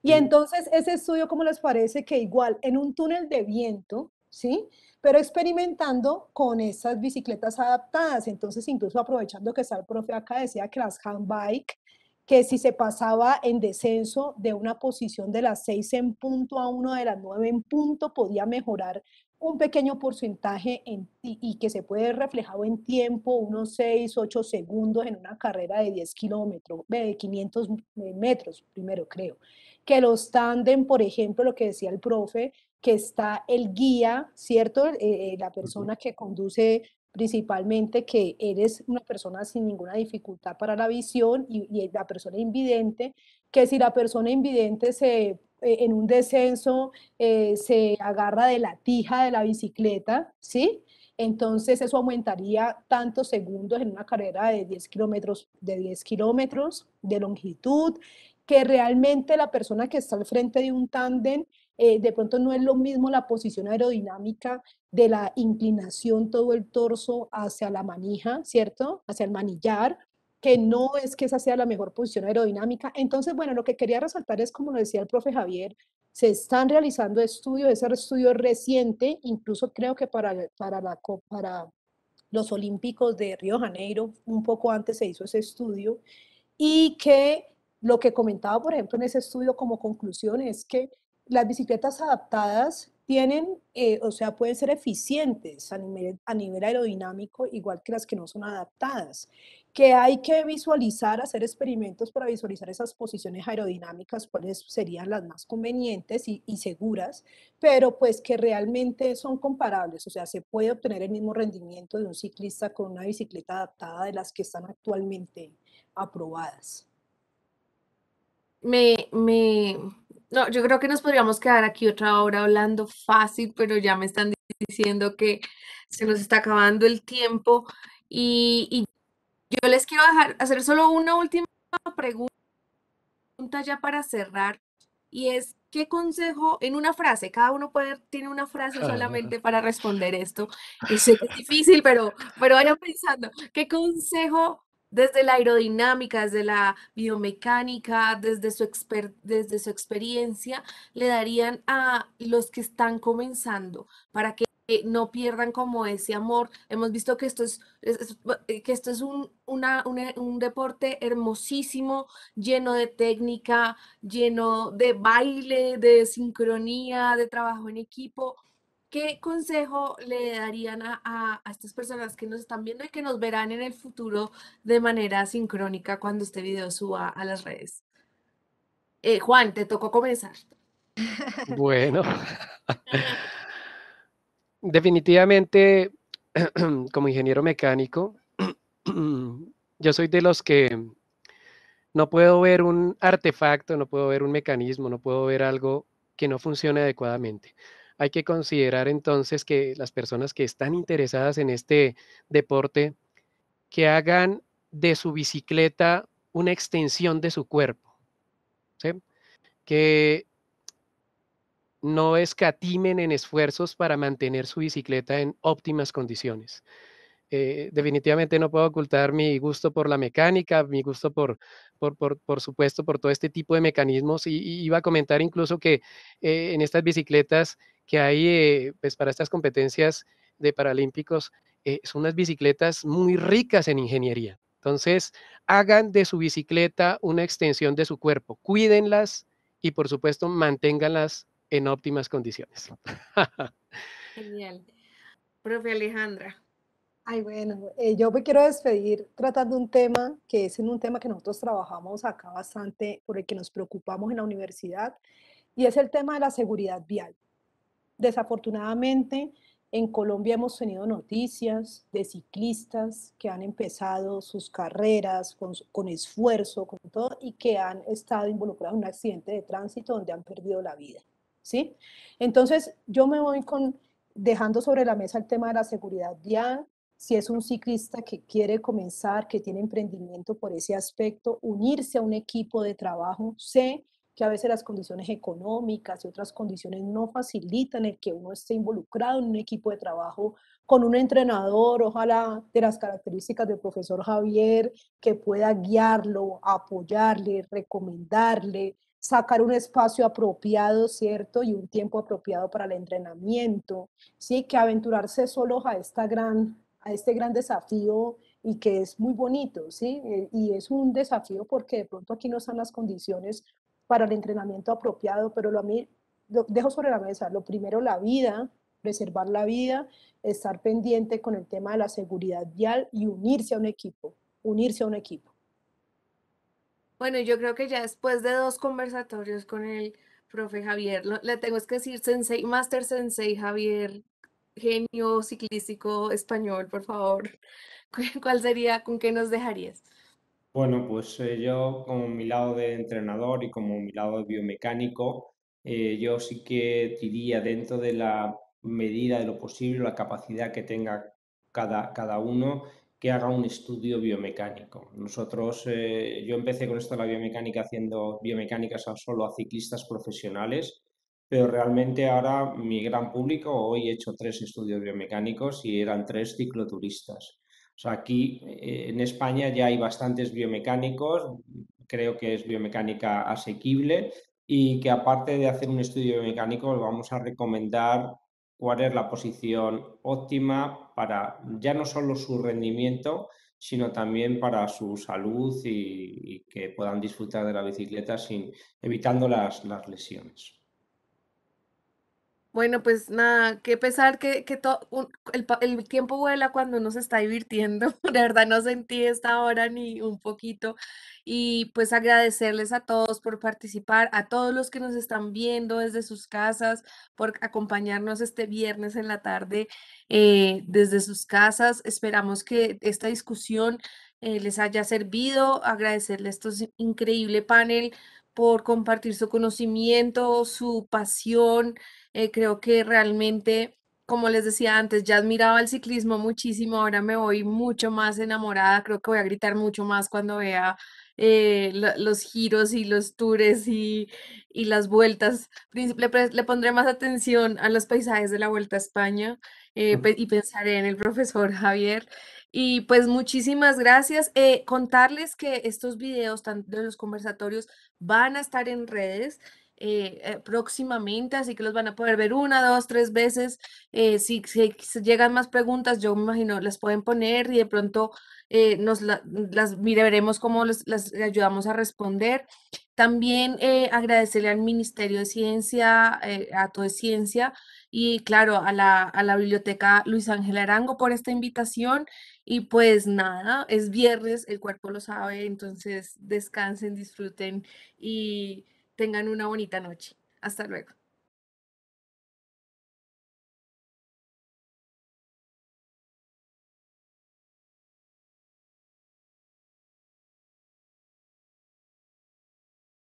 Y entonces ese estudio, ¿cómo les parece? Que igual en un túnel de viento, ¿sí? Pero experimentando con esas bicicletas adaptadas. Entonces, incluso aprovechando que está el profe acá, decía que las handbike, que si se pasaba en descenso de una posición de las 6 en punto a uno de las 9 en punto, podía mejorar un pequeño porcentaje y que se puede reflejado en tiempo, unos 6, 8 segundos en una carrera de 10 kilómetros, de 500 metros, primero creo. Que los tándem, por ejemplo, lo que decía el profe, que está el guía, ¿cierto? La persona que conduce principalmente, que eres una persona sin ninguna dificultad para la visión, y la persona invidente, que si la persona invidente en un descenso se agarra de la tija de la bicicleta, ¿sí? Entonces eso aumentaría tantos segundos en una carrera de 10 kilómetros, de longitud, que realmente la persona que está al frente de un tándem, de pronto no es lo mismo la posición aerodinámica de la inclinación todo el torso hacia la manija, ¿cierto? Hacia el manillar, que no es que esa sea la mejor posición aerodinámica. Entonces, bueno, lo que quería resaltar es, como lo decía el profe Javier, se están realizando estudios, ese estudio es reciente, incluso creo que para los Olímpicos de Río de Janeiro, un poco antes se hizo ese estudio, y que lo que comentaba, por ejemplo, en ese estudio como conclusión es que las bicicletas adaptadas tienen, o sea, pueden ser eficientes a nivel aerodinámico, igual que las que no son adaptadas, que hay que visualizar, hacer experimentos para visualizar esas posiciones aerodinámicas, cuáles serían las más convenientes y seguras, pero pues que realmente son comparables, o sea, se puede obtener el mismo rendimiento de un ciclista con una bicicleta adaptada de las que están actualmente aprobadas. No, yo creo que nos podríamos quedar aquí otra hora hablando fácil, pero ya me están diciendo que se nos está acabando el tiempo, y yo les quiero hacer solo una última pregunta ya para cerrar, y es, ¿qué consejo en una frase? Cada uno tiene una frase solamente para responder esto. Y sé que es difícil, pero vayan pensando, ¿qué consejo desde la aerodinámica, desde la biomecánica, desde su experiencia, le darían a los que están comenzando para que no pierdan como ese amor? Hemos visto que que esto es un deporte hermosísimo, lleno de técnica, lleno de baile, de sincronía, de trabajo en equipo. ¿Qué consejo le darían a estas personas que nos están viendo y que nos verán en el futuro de manera sincrónica cuando este video suba a las redes? Juan, te tocó comenzar. Bueno, definitivamente, como ingeniero mecánico, yo soy de los que no puedo ver un artefacto, no puedo ver un mecanismo, no puedo ver algo que no funcione adecuadamente. Hay que considerar entonces que las personas que están interesadas en este deporte, que hagan de su bicicleta una extensión de su cuerpo, ¿sí? Que no escatimen en esfuerzos para mantener su bicicleta en óptimas condiciones. Definitivamente no puedo ocultar mi gusto por la mecánica, mi gusto por supuesto, por todo este tipo de mecanismos. Y iba a comentar incluso que en estas bicicletas que hay pues para estas competencias de paralímpicos, son unas bicicletas muy ricas en ingeniería. Entonces, hagan de su bicicleta una extensión de su cuerpo, cuídenlas y por supuesto manténganlas en óptimas condiciones. Genial. Profe Alejandra. Ay, bueno, yo me quiero despedir tratando un tema que es un tema que nosotros trabajamos acá bastante, por el que nos preocupamos en la universidad, y es el tema de la seguridad vial. Desafortunadamente, en Colombia hemos tenido noticias de ciclistas que han empezado sus carreras con esfuerzo, con todo, y que han estado involucrados en un accidente de tránsito donde han perdido la vida, ¿sí? Entonces, yo me voy dejando sobre la mesa el tema de la seguridad vial. Si es un ciclista que quiere comenzar, que tiene emprendimiento por ese aspecto, unirse a un equipo de trabajo. Sé que a veces las condiciones económicas y otras condiciones no facilitan el que uno esté involucrado en un equipo de trabajo con un entrenador, ojalá de las características del profesor Javier, que pueda guiarlo, apoyarle, recomendarle, sacar un espacio apropiado, ¿cierto? Y un tiempo apropiado para el entrenamiento, ¿sí? Que aventurarse solos a este gran desafío y que es muy bonito, ¿sí? Y es un desafío porque de pronto aquí no están las condiciones para el entrenamiento apropiado, pero a mí lo dejo sobre la mesa. Lo primero, la vida, preservar la vida, estar pendiente con el tema de la seguridad vial y unirse a un equipo, unirse a un equipo. Bueno, yo creo que ya después de 2 conversatorios con el profe Javier, le tengo es que decir Sensei, Master Sensei Javier, genio ciclístico español, por favor. ¿Cuál sería, con qué nos dejarías? Bueno, pues yo como mi lado de entrenador y como mi lado de biomecánico, yo sí que diría dentro de la medida de lo posible, la capacidad que tenga cada uno, que haga un estudio biomecánico. Nosotros, yo empecé con esto de la biomecánica haciendo biomecánicas solo a ciclistas profesionales, pero realmente ahora mi gran público, hoy he hecho 3 estudios biomecánicos y eran 3 cicloturistas. O sea, aquí en España ya hay bastantes biomecánicos, creo que es biomecánica asequible y que aparte de hacer un estudio biomecánico, vamos a recomendar cuál es la posición óptima para ya no solo su rendimiento, sino también para su salud y que puedan disfrutar de la bicicleta evitando las lesiones. Bueno, pues nada, qué pesar que el tiempo vuela cuando uno se está divirtiendo. De verdad no sentí esta hora ni un poquito. Y pues agradecerles a todos por participar, a todos los que nos están viendo desde sus casas, por acompañarnos este viernes en la tarde desde sus casas. Esperamos que esta discusión les haya servido. Agradecerle a estos increíble panel por compartir su conocimiento, su pasión. Creo que realmente, como les decía antes, ya admiraba el ciclismo muchísimo, ahora me voy mucho más enamorada, creo que voy a gritar mucho más cuando vea los giros y los tours y las vueltas. Le pondré más atención a los paisajes de la Vuelta a España y pensaré en el profesor Javier. Y pues muchísimas gracias. Contarles que estos videos de los conversatorios van a estar en redes próximamente, así que los van a poder ver una, dos, tres veces. Si llegan más preguntas, yo me imagino las pueden poner y de pronto las veremos cómo las ayudamos a responder. También agradecerle al Ministerio de Ciencia, a Todo es Ciencia y claro, a la Biblioteca Luis Ángel Arango por esta invitación. Y pues nada, es viernes, el cuerpo lo sabe, entonces descansen, disfruten y tengan una bonita noche. Hasta luego.